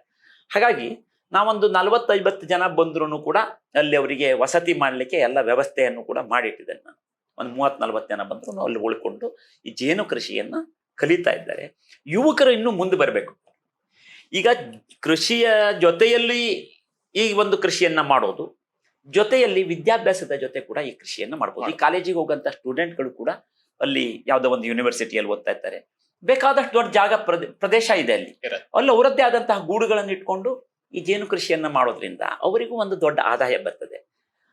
ಹಾಗಾಗಿ ನಾವೊಂದು 40-50 ಜನ ಬಂದ್ರು ಕೂಡ ಅಲ್ಲಿ ಅವರಿಗೆ ವಸತಿ ಮಾಡಲಿಕ್ಕೆ ಎಲ್ಲ ವ್ಯವಸ್ಥೆಯನ್ನು ಕೂಡ ಮಾಡಿಟ್ಟಿದ್ದೇನೆ ನಾನು. ಒಂದು 30-40 ಜನ ಬಂದ್ರು ಅಲ್ಲಿ ಉಳ್ಕೊಂಡು ಈ ಜೇನು ಕೃಷಿಯನ್ನ ಕಲಿತಾ ಇದ್ದಾರೆ. ಯುವಕರು ಇನ್ನೂ ಮುಂದೆ ಬರಬೇಕು. ಈಗ ಕೃಷಿಯ ಜೊತೆಯಲ್ಲಿ ಈ ಒಂದು ಕೃಷಿಯನ್ನ ಮಾಡೋದು, ಜೊತೆಯಲ್ಲಿ ವಿದ್ಯಾಭ್ಯಾಸದ ಜೊತೆ ಕೂಡ ಈ ಕೃಷಿಯನ್ನ ಮಾಡ್ಬೋದು. ಈ ಕಾಲೇಜಿಗೆ ಹೋಗಂತ ಸ್ಟೂಡೆಂಟ್ಗಳು ಕೂಡ ಅಲ್ಲಿ ಯಾವುದೋ ಒಂದು ಯೂನಿವರ್ಸಿಟಿಯಲ್ಲಿ ಓದ್ತಾ ಇರ್ತಾರೆ. ಬೇಕಾದಷ್ಟು ದೊಡ್ಡ ಜಾಗ ಪ್ರದೇಶ ಇದೆ ಅಲ್ಲಿ ಅವರದ್ದೇ ಆದಂತಹ ಗೂಡುಗಳನ್ನು ಇಟ್ಕೊಂಡು ಈ ಜೇನು ಕೃಷಿಯನ್ನ ಮಾಡೋದ್ರಿಂದ ಅವರಿಗೂ ಒಂದು ದೊಡ್ಡ ಆದಾಯ ಬರ್ತದೆ.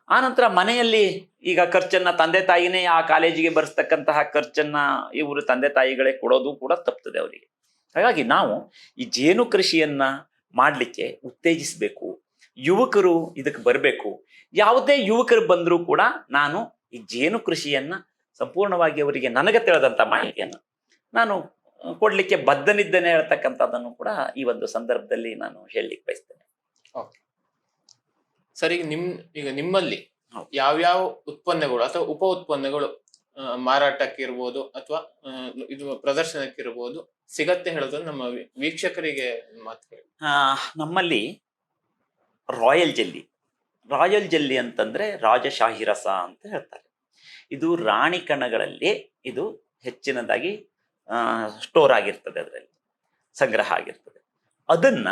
ಆನಂತರ ಮನೆಯಲ್ಲಿ ಈಗ ಖರ್ಚನ್ನ ತಂದೆ ತಾಯಿನೇ ಆ ಕಾಲೇಜಿಗೆ ಬರೆಸ್ತಕ್ಕಂತಹ ಖರ್ಚನ್ನ ಇವರು ತಂದೆ ತಾಯಿಗಳೇ ಕೊಡೋದು ಕೂಡ ತಪ್ತದೆ ಅವರಿಗೆ. ಹಾಗಾಗಿ ನಾವು ಈ ಜೇನು ಕೃಷಿಯನ್ನ ಮಾಡಲಿಕ್ಕೆ ಉತ್ತೇಜಿಸಬೇಕು, ಯುವಕರು ಇದಕ್ಕೆ ಬರಬೇಕು. ಯಾವುದೇ ಯುವಕರು ಬಂದರೂ ಕೂಡ ನಾನು ಈ ಜೇನು ಕೃಷಿಯನ್ನ ಸಂಪೂರ್ಣವಾಗಿ ಅವರಿಗೆ ನನಗೆ ತಿಳಿದಂತ ಮಾಹಿತಿಯನ್ನು ನಾನು ಕೊಡ್ಲಿಕ್ಕೆ ಬದ್ಧನಿದ್ದೇನೆ ಹೇಳ್ತಕ್ಕಂಥದ್ದನ್ನು ಕೂಡ ಈ ಒಂದು ಸಂದರ್ಭದಲ್ಲಿ ನಾನು ಹೇಳಲಿಕ್ಕೆ ಬಯಸ್ತೇನೆ. ಸರ್, ಈಗ ನಿಮ್ಮಲ್ಲಿ ಯಾವ್ಯಾವ ಉತ್ಪನ್ನಗಳು ಅಥವಾ ಉಪ ಉತ್ಪನ್ನಗಳು ಮಾರಾಟಕ್ಕಿರ್ಬೋದು ಅಥವಾ ಇದು ಪ್ರದರ್ಶನಕ್ಕಿರ್ಬೋದು ಸಿಗತ್ತೆ ಹೇಳೋದು ನಮ್ಮ ವೀಕ್ಷಕರಿಗೆ ಮಾತು ಹೇಳಿ. ನಮ್ಮಲ್ಲಿ ರಾಯಲ್ ಜೆಲ್ಲಿ, ರಾಯಲ್ ಜೆಲ್ಲಿ ಅಂತಂದ್ರೆ ರಾಜಶಾಹಿ ರಸ ಅಂತ ಹೇಳ್ತಾರೆ. ಇದು ರಾಣಿ ಕಣಗಳಲ್ಲಿ ಇದು ಹೆಚ್ಚಿನದಾಗಿ ಸ್ಟೋರ್ ಆಗಿರ್ತದೆ, ಅದರಲ್ಲಿ ಸಂಗ್ರಹ ಆಗಿರ್ತದೆ. ಅದನ್ನ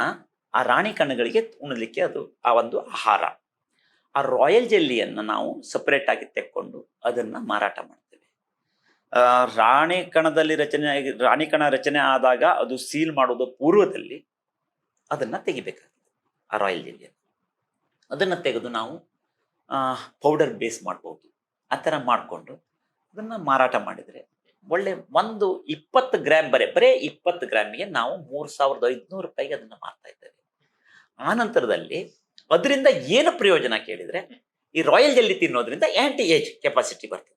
ಆ ರಾಣಿ ಕಣಗಳಿಗೆ ಉಣಲಿಕ್ಕೆ ಅದು ಆ ಒಂದು ಆಹಾರ. ಆ ರಾಯಲ್ ಜೆಲ್ಲಿಯನ್ನು ನಾವು ಸಪರೇಟ್ ಆಗಿ ತೆಕ್ಕೊಂಡು ಅದನ್ನ ಮಾರಾಟ ಮಾಡ್ತೇವೆ. ರಾಣಿ ಕಣ ರಚನೆ ಆದಾಗ ಅದು ಸೀಲ್ ಮಾಡೋದು ಪೂರ್ವದಲ್ಲಿ ಅದನ್ನ ತೆಗಿಬೇಕಾಗ್ತದೆ. ಆ ರಾಯಲ್ ಜೆಲ್ಲಿಯನ್ನು ಅದನ್ನ ತೆಗೆದು ನಾವು ಪೌಡರ್ ಬೇಸ್ ಮಾಡ್ಬೋದು. ಆ ಥರ ಮಾಡಿಕೊಂಡು ಅದನ್ನ ಮಾರಾಟ ಮಾಡಿದರೆ ಒಳ್ಳೆ ಒಂದು 20 ಗ್ರಾಮ್ ಬರೇ 20 ಗ್ರಾಮಿಗೆ ನಾವು 3,500 ರೂಪಾಯಿಗೆ ಅದನ್ನ ಮಾರ್ತಾ ಇದ್ದೇವೆ. ಆ ನಂತರದಲ್ಲಿ ಅದರಿಂದ ಏನು ಪ್ರಯೋಜನ ಕೇಳಿದ್ರೆ, ಈ ರಾಯಲ್ ಜೆಲ್ಲಿ ತಿನ್ನೋದ್ರಿಂದ ಆಂಟಿ ಏಜ್ ಕೆಪಾಸಿಟಿ ಬರ್ತದೆ.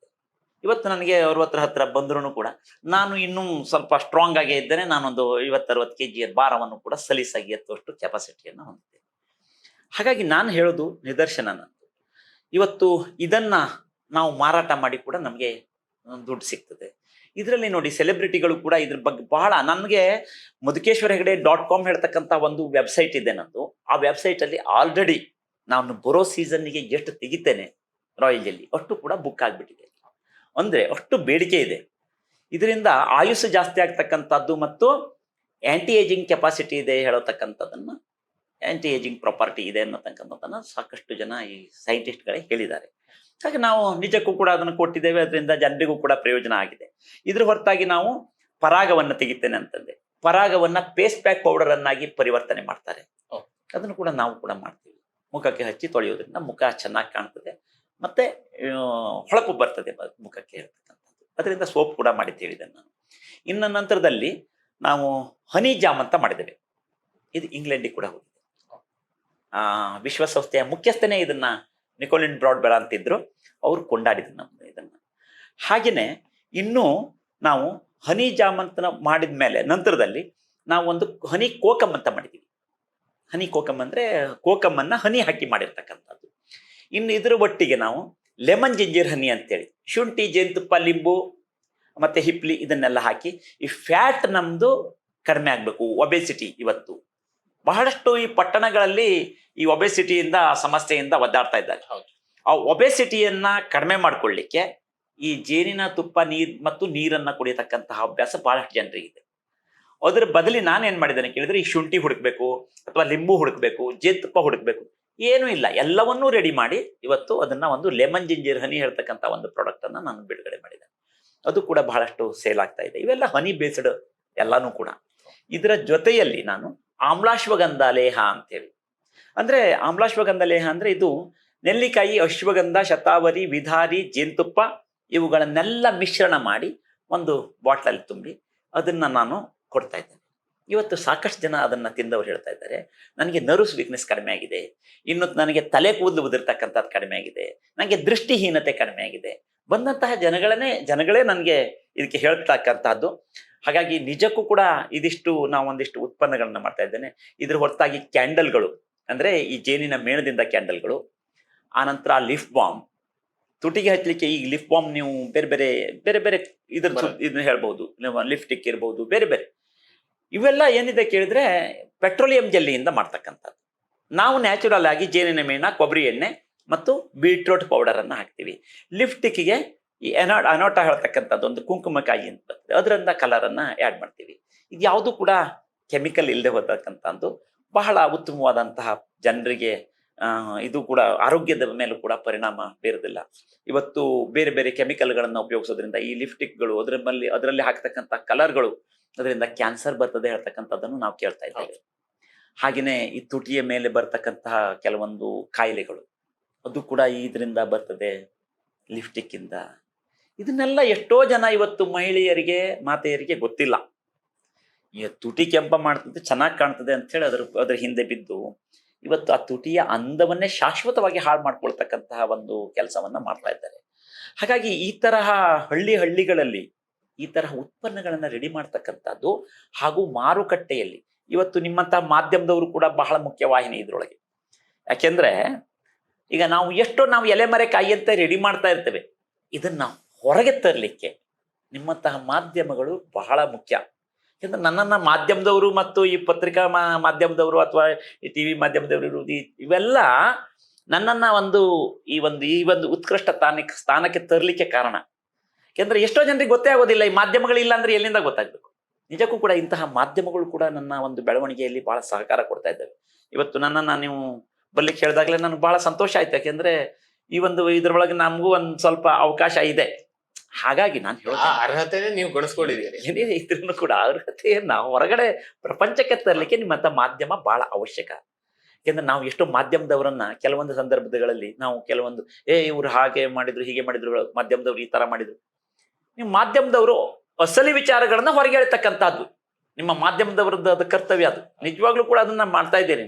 ಇವತ್ತು ನನಗೆ 60 ಹತ್ರ ಬಂದ್ರೂ ಕೂಡ ನಾನು ಇನ್ನೂ ಸ್ವಲ್ಪ ಸ್ಟ್ರಾಂಗ್ ಆಗೇ ಇದ್ದೇನೆ. ನಾನೊಂದು 50-60 kg ಭಾರವನ್ನು ಕೂಡ ಸಲೀಸಾಗಿ ಎತ್ತುವಷ್ಟು ಕೆಪಾಸಿಟಿಯನ್ನು ಹೊಂದಿದ್ದೇನೆ. ಹಾಗಾಗಿ ನಾನು ಹೇಳೋದು ನಿದರ್ಶನ ನಂದು. ಇವತ್ತು ಇದನ್ನ ನಾವು ಮಾರಾಟ ಮಾಡಿ ಕೂಡ ನಮಗೆ ದುಡ್ಡು ಸಿಗ್ತದೆ. ಇದರಲ್ಲಿ ನೋಡಿ, ಸೆಲೆಬ್ರಿಟಿಗಳು ಕೂಡ ಇದ್ರ ಬಗ್ಗೆ ಬಹಳ, ನನಗೆ madukeshwarhegde.com ಹೇಳ್ತಕ್ಕಂಥ ಒಂದು ವೆಬ್ಸೈಟ್ ಇದೆ ನಂದು. ಆ ವೆಬ್ಸೈಟ್ ಅಲ್ಲಿ ಆಲ್ರೆಡಿ ನಾನು ಬರೋ ಸೀಸನ್ನಿಗೆ ಎಷ್ಟು ತೆಗಿತೇನೆ ರಾಯಲ್ ಜೆಲ್ಲಿ ಅಷ್ಟು ಕೂಡ ಬುಕ್ ಆಗಿಬಿಟ್ಟಿದೆ. ಅಂದ್ರೆ ಅಷ್ಟು ಬೇಡಿಕೆ ಇದೆ. ಇದರಿಂದ ಆಯುಸ್ಸು ಜಾಸ್ತಿ ಆಗ್ತಕ್ಕಂಥದ್ದು ಮತ್ತು ಆಂಟಿ ಏಜಿಂಗ್ ಕೆಪಾಸಿಟಿ ಇದೆ ಹೇಳತಕ್ಕಂಥದ್ದನ್ನ, ಆಂಟಿ ಏಜಿಂಗ್ ಪ್ರಾಪರ್ಟಿ ಇದೆ ಅನ್ನತಕ್ಕಂಥದ್ದನ್ನ ಸಾಕಷ್ಟು ಜನ ಈ ಸೈಂಟಿಸ್ಟ್ಗಳೇ ಹೇಳಿದ್ದಾರೆ. ಹಾಗೆ ನಾವು ನಿಜಕ್ಕೂ ಕೂಡ ಅದನ್ನು ಕೊಟ್ಟಿದ್ದೇವೆ. ಅದರಿಂದ ಜನರಿಗೂ ಕೂಡ ಪ್ರಯೋಜನ ಆಗಿದೆ. ಇದ್ರ ಹೊರತಾಗಿ ನಾವು ಪರಾಗವನ್ನು ತೆಗಿತೇನೆ ಅಂತಂದೆ. ಪರಾಗವನ್ನ ಪೇಸ್ಟ್ ಪ್ಯಾಕ್ ಪೌಡರ್ ಅನ್ನಾಗಿ ಪರಿವರ್ತನೆ ಮಾಡ್ತಾರೆ. ಅದನ್ನು ಕೂಡ ನಾವು ಕೂಡ ಮಾಡ್ತೀವಿ. ಮುಖಕ್ಕೆ ಹಚ್ಚಿ ತೊಳೆಯೋದ್ರಿಂದ ಮುಖ ಚೆನ್ನಾಗಿ ಕಾಣ್ತದೆ, ಮತ್ತೆ ಹೊಳಪು ಬರ್ತದೆ ಮುಖಕ್ಕೆ ಹೇಳ್ತಕ್ಕಂಥದ್ದು. ಅದರಿಂದ ಸೋಪ್ ಕೂಡ ಮಾಡಿದ್ದೇವೆ ಇದನ್ನು. ಇನ್ನು ನಂತರದಲ್ಲಿ ನಾವು ಹನಿ ಜಾಮ್ ಅಂತ ಮಾಡಿದ್ದೇವೆ. ಇದು ಇಂಗ್ಲೆಂಡಿಗೆ ಕೂಡ ಹೋಗಿದೆ. ವಿಶ್ವಸಂಸ್ಥೆಯ ಮುಖ್ಯಸ್ಥನೇ ಇದನ್ನ ನಿಕೋಲಿನ್ ಬ್ರಾಡ್ಬೆಲ್ ಅಂತಿದ್ರು, ಅವ್ರು ಕೊಂಡಾಡಿದ್ರು ನಮ್ದು ಇದನ್ನ. ಹಾಗೇನೆ ಇನ್ನು ನಾವು ಹನಿ ಜಾಮ್ ಅಂತ ಮಾಡಿದ ಮೇಲೆ ನಂತರದಲ್ಲಿ ನಾವು ಒಂದು ಹನಿ ಕೋಕಮ್ ಅಂತ ಮಾಡಿದ್ದೀವಿ. ಹನಿ ಕೋಕಮ್ ಅಂದ್ರೆ ಕೋಕಮ್ಮನ್ನ ಹನಿ ಹಾಕಿ ಮಾಡಿರ್ತಕ್ಕಂಥದ್ದು. ಇನ್ನು ಇದರ ಒಟ್ಟಿಗೆ ನಾವು ಲೆಮನ್ ಜಿಂಜರ್ ಹನಿ ಅಂತೇಳಿ ಶುಂಠಿ, ಜೇನುತುಪ್ಪ, ಲಿಂಬು ಮತ್ತೆ ಹಿಪ್ಲಿ ಇದನ್ನೆಲ್ಲ ಹಾಕಿ ಈ ಫ್ಯಾಟ್ ನಮ್ದು ಕಡಿಮೆ ಆಗ್ಬೇಕು. ಒಬೆಸಿಟಿ ಇವತ್ತು ಬಹಳಷ್ಟು ಈ ಪಟ್ಟಣಗಳಲ್ಲಿ ಈ ಒಬೆಸಿಟಿಯಿಂದ ಸಮಸ್ಯೆಯಿಂದ ಒದ್ದಾಡ್ತಾ ಇದ್ದಾರೆ. ಆ ಒಬೆಸಿಟಿಯನ್ನ ಕಡಿಮೆ ಮಾಡ್ಕೊಳ್ಳಿಕ್ಕೆ ಈ ಜೇನಿನ ತುಪ್ಪ, ಮತ್ತು ನೀರನ್ನ ಕುಡಿಯತಕ್ಕಂತಹ ಅಭ್ಯಾಸ ಬಹಳಷ್ಟು ಜನರಿಗಿದೆ. ಅದ್ರ ಬದಲಿ ನಾನೇನ್ ಮಾಡಿದ್ದೇನೆ ಕೇಳಿದ್ರೆ, ಈ ಶುಂಠಿ ಹುಡುಕ್ಬೇಕು ಅಥವಾ ಲಿಂಬು ಹುಡುಕ್ಬೇಕು, ಜೇನುತುಪ್ಪ ಹುಡುಕ್ಬೇಕು, ಏನೂ ಇಲ್ಲ, ಎಲ್ಲವನ್ನೂ ರೆಡಿ ಮಾಡಿ ಇವತ್ತು ಅದನ್ನ ಒಂದು ಲೆಮನ್ ಜಿಂಜರ್ ಹನಿ ಹೇಳ್ತಕ್ಕಂಥ ಒಂದು ಪ್ರಾಡಕ್ಟ್ ಅನ್ನ ನಾನು ಬಿಡುಗಡೆ ಮಾಡಿದೆ. ಅದು ಕೂಡ ಬಹಳಷ್ಟು ಸೇಲ್ ಆಗ್ತಾ ಇದೆ. ಇವೆಲ್ಲ ಹನಿ ಬೇಸ್ಡ್ ಎಲ್ಲಾನು ಕೂಡ. ಇದರ ಜೊತೆಯಲ್ಲಿ ನಾನು ಆಮ್ಲಾಶ್ವಗಂಧ ಲೇಹ ಅಂತೇಳಿ, ಅಂದ್ರೆ ಆಮ್ಲಾಶ್ವಗಂಧ ಲೇಹ ಅಂದ್ರೆ ಇದು ನೆಲ್ಲಿಕಾಯಿ, ಅಶ್ವಗಂಧ, ಶತಾವರಿ, ವಿಧಾರಿ, ಜೇನುತುಪ್ಪ ಇವುಗಳನ್ನೆಲ್ಲ ಮಿಶ್ರಣ ಮಾಡಿ ಒಂದು ಬಾಟ್ಲಲ್ಲಿ ತುಂಬಿ ಅದನ್ನ ನಾನು ಕೊಡ್ತಾ ಇದ್ದೇನೆ. ಇವತ್ತು ಸಾಕಷ್ಟು ಜನ ಅದನ್ನ ತಿಂದವರು ಹೇಳ್ತಾ ಇದ್ದಾರೆ, ನನಗೆ ನರ್ವ್ಸ್ ವೀಕ್ನೆಸ್ ಕಡಿಮೆ ಆಗಿದೆ, ಇನ್ನು ನನಗೆ ತಲೆ ಕೂದಲು ಉದುರ್ತಕ್ಕಂಥದ್ದು ಕಡಿಮೆ ಆಗಿದೆ, ನನಗೆ ದೃಷ್ಟಿಹೀನತೆ ಕಡಿಮೆ ಆಗಿದೆ. ಬಂದಂತಹ ಜನಗಳೇ ನನಗೆ ಇದಕ್ಕೆ ಹೇಳ್ತಕ್ಕಂಥದ್ದು. ಹಾಗಾಗಿ ನಿಜಕ್ಕೂ ಕೂಡ ಇದಿಷ್ಟು ನಾವು ಒಂದಿಷ್ಟು ಉತ್ಪನ್ನಗಳನ್ನ ಮಾಡ್ತಾ ಇದ್ದೇನೆ. ಇದ್ರ ಹೊರತಾಗಿ ಕ್ಯಾಂಡಲ್ಗಳು, ಅಂದ್ರೆ ಈ ಜೇನಿನ ಮೇಣದಿಂದ ಕ್ಯಾಂಡಲ್ಗಳು, ಆನಂತರ ಲಿಫ್ಟ್ ಬಾಂಬ್, ತುಟಿಗೆ ಹಚ್ಚಲಿಕ್ಕೆ ಈ ಲಿಫ್ಟ್ ಬಾಂಬ್ ನೀವು ಬೇರೆ ಬೇರೆ ಇದನ್ನ ಹೇಳ್ಬಹುದು, ಲಿಫ್ಟಿಕ್ ಇರ್ಬೋದು, ಬೇರೆ ಬೇರೆ. ಇವೆಲ್ಲ ಏನಿದೆ ಕೇಳಿದ್ರೆ ಪೆಟ್ರೋಲಿಯಂ ಜೆಲ್ಲಿಯಿಂದ ಮಾಡ್ತಕ್ಕಂಥದ್ದು. ನಾವು ನ್ಯಾಚುರಲ್ ಆಗಿ ಜೇನಿನ ಮೇಣ, ಕೊಬ್ಬರಿ ಎಣ್ಣೆ ಮತ್ತು ಬೀಟ್ರೋಟ್ ಪೌಡರ್ ಅನ್ನ ಹಾಕ್ತೀವಿ. ಲಿಫ್ಟಿಕ್ಗೆ ಈ ಅನೋಟ ಹೇಳ್ತಕ್ಕಂಥದ್ದು ಒಂದು ಕುಂಕುಮಕಾಯಿ ಅಂತ ಬರ್ತದೆ, ಅದರಿಂದ ಕಲರ್ ಅನ್ನ ಆ್ಯಡ್ ಮಾಡ್ತೀವಿ. ಇದು ಯಾವುದು ಕೂಡ ಕೆಮಿಕಲ್ ಇಲ್ಲದೆ ಹೋಗ್ತಕ್ಕಂಥದ್ದು, ಬಹಳ ಉತ್ತಮವಾದಂತಹ ಜನರಿಗೆ ಇದು ಕೂಡ ಆರೋಗ್ಯದ ಮೇಲೂ ಕೂಡ ಪರಿಣಾಮ ಬೀರೋದಿಲ್ಲ. ಇವತ್ತು ಬೇರೆ ಬೇರೆ ಕೆಮಿಕಲ್ಗಳನ್ನು ಉಪಯೋಗಿಸೋದ್ರಿಂದ ಈ ಲಿಫ್ಟಿಕ್ಗಳು, ಅದರಲ್ಲಿ ಹಾಕ್ತಕ್ಕಂಥ ಕಲರ್ಗಳು, ಅದರಿಂದ ಕ್ಯಾನ್ಸರ್ ಬರ್ತದೆ ಹೇಳ್ತಕ್ಕಂಥದ್ದನ್ನು ನಾವು ಕೇಳ್ತಾ ಇದ್ದೇವೆ. ಹಾಗೆಯೇ ಈ ತುಟಿಯ ಮೇಲೆ ಬರ್ತಕ್ಕಂತಹ ಕೆಲವೊಂದು ಕಾಯಿಲೆಗಳು, ಅದು ಕೂಡ ಇದರಿಂದ ಬರ್ತದೆ, ಲಿಫ್ಟಿಕ್ ಇಂದ. ಇದನ್ನೆಲ್ಲ ಎಷ್ಟೋ ಜನ ಇವತ್ತು ಮಹಿಳೆಯರಿಗೆ, ಮಾತೆಯರಿಗೆ ಗೊತ್ತಿಲ್ಲ. ಈ ತುಟಿ ಕೆಂಪ ಮಾಡ್ತದೆ, ಚೆನ್ನಾಗಿ ಕಾಣ್ತದೆ ಅಂತ ಹೇಳಿ ಅದ್ರ ಹಿಂದೆ ಬಿದ್ದು ಇವತ್ತು ಆ ತುಟಿಯ ಅಂದವನ್ನೇ ಶಾಶ್ವತವಾಗಿ ಹಾಳು ಮಾಡ್ಕೊಳ್ತಕ್ಕಂತಹ ಒಂದು ಕೆಲಸವನ್ನ ಮಾಡ್ತಾ ಇದ್ದಾರೆ. ಹಾಗಾಗಿ ಈ ತರಹ ಹಳ್ಳಿಗಳಲ್ಲಿ ಈ ತರಹ ಉತ್ಪನ್ನಗಳನ್ನ ರೆಡಿ ಮಾಡ್ತಕ್ಕಂಥದ್ದು ಹಾಗೂ ಮಾರುಕಟ್ಟೆಯಲ್ಲಿ ಇವತ್ತು ನಿಮ್ಮಂತಹ ಮಾಧ್ಯಮದವರು ಕೂಡ ಬಹಳ ಮುಖ್ಯವಾಹಿನಿ ಇದ್ರೊಳಗೆ. ಯಾಕೆಂದ್ರೆ ಈಗ ನಾವು ಎಷ್ಟೋ ನಾವು ಎಲೆಮರೆ ಕಾಯಿ ಅಂತ ರೆಡಿ ಮಾಡ್ತಾ ಇರ್ತೇವೆ, ಇದನ್ನ ಹೊರಗೆ ತರಲಿಕ್ಕೆ ನಿಮ್ಮಂತಹ ಮಾಧ್ಯಮಗಳು ಬಹಳ ಮುಖ್ಯ. ಯಾಕಂದ್ರೆ ನನ್ನನ್ನು ಮಾಧ್ಯಮದವರು ಮತ್ತು ಈ ಪತ್ರಿಕಾ ಮಾಧ್ಯಮದವರು ಅಥವಾ ಈ ಟಿ ವಿ ಮಾಧ್ಯಮದವರು ಇರುವುದು ಇವೆಲ್ಲ ನನ್ನನ್ನು ಈ ಒಂದು ಉತ್ಕೃಷ್ಟ ಸ್ಥಾನಕ್ಕೆ ತರಲಿಕ್ಕೆ ಕಾರಣ. ಯಾಕೆಂದ್ರೆ ಎಷ್ಟೋ ಜನರಿಗೆ ಗೊತ್ತೇ ಆಗೋದಿಲ್ಲ, ಈ ಮಾಧ್ಯಮಗಳಿಲ್ಲ ಅಂದ್ರೆ ಎಲ್ಲಿಂದ ಗೊತ್ತಾಗಬೇಕು. ನಿಜಕ್ಕೂ ಕೂಡ ಇಂತಹ ಮಾಧ್ಯಮಗಳು ಕೂಡ ನನ್ನ ಒಂದು ಬೆಳವಣಿಗೆಯಲ್ಲಿ ಬಹಳ ಸಹಕಾರ ಕೊಡ್ತಾ ಇದ್ದಾವೆ. ಇವತ್ತು ನನ್ನನ್ನು ನೀವು ಬರ್ಲಿಕ್ಕೆ ಹೇಳಿದಾಗಲೇ ನನಗೆ ಬಹಳ ಸಂತೋಷ ಆಯ್ತು. ಯಾಕೆಂದ್ರೆ ಇದ್ರೊಳಗೆ ನಮಗೂ ಒಂದು ಸ್ವಲ್ಪ ಅವಕಾಶ ಇದೆ. ಹಾಗಾಗಿ ನಾನು ಹೇಳೋ ಅರ್ಹತೆನೇ ನೀವು ಗಳಿಸ್ಕೊಂಡಿದ್ದೀರಿ. ಏನೇ ಇದ್ರೂ ಕೂಡ ಅರ್ಹತೆಯನ್ನ ಹೊರಗಡೆ ಪ್ರಪಂಚಕ್ಕೆ ತರಲಿಕ್ಕೆ ನಿಮ್ಮಂತ ಮಾಧ್ಯಮ ಬಹಳ ಅವಶ್ಯಕ. ಯಾಕೆಂದ್ರೆ ನಾವು ಎಷ್ಟೋ ಮಾಧ್ಯಮದವರನ್ನ ಕೆಲವೊಂದು ಸಂದರ್ಭಗಳಲ್ಲಿ ನಾವು ಕೆಲವೊಂದು ಇವ್ರು ಹಾಗೆ ಮಾಡಿದ್ರು, ಹೀಗೆ ಮಾಡಿದ್ರು, ಮಾಧ್ಯಮದವ್ರು ಈ ತರ ಮಾಡಿದ್ರು. ನೀವು ಮಾಧ್ಯಮದವರು ಅಸಲಿ ವಿಚಾರಗಳನ್ನ ಹೊರಗೆ ಹೇಳ್ತಕ್ಕಂಥದ್ದು ನಿಮ್ಮ ಮಾಧ್ಯಮದವರದ್ದು ಅದು ಕರ್ತವ್ಯ. ಅದು ನಿಜವಾಗ್ಲೂ ಕೂಡ ಅದನ್ನ ಮಾಡ್ತಾ ಇದ್ದೇನೆ.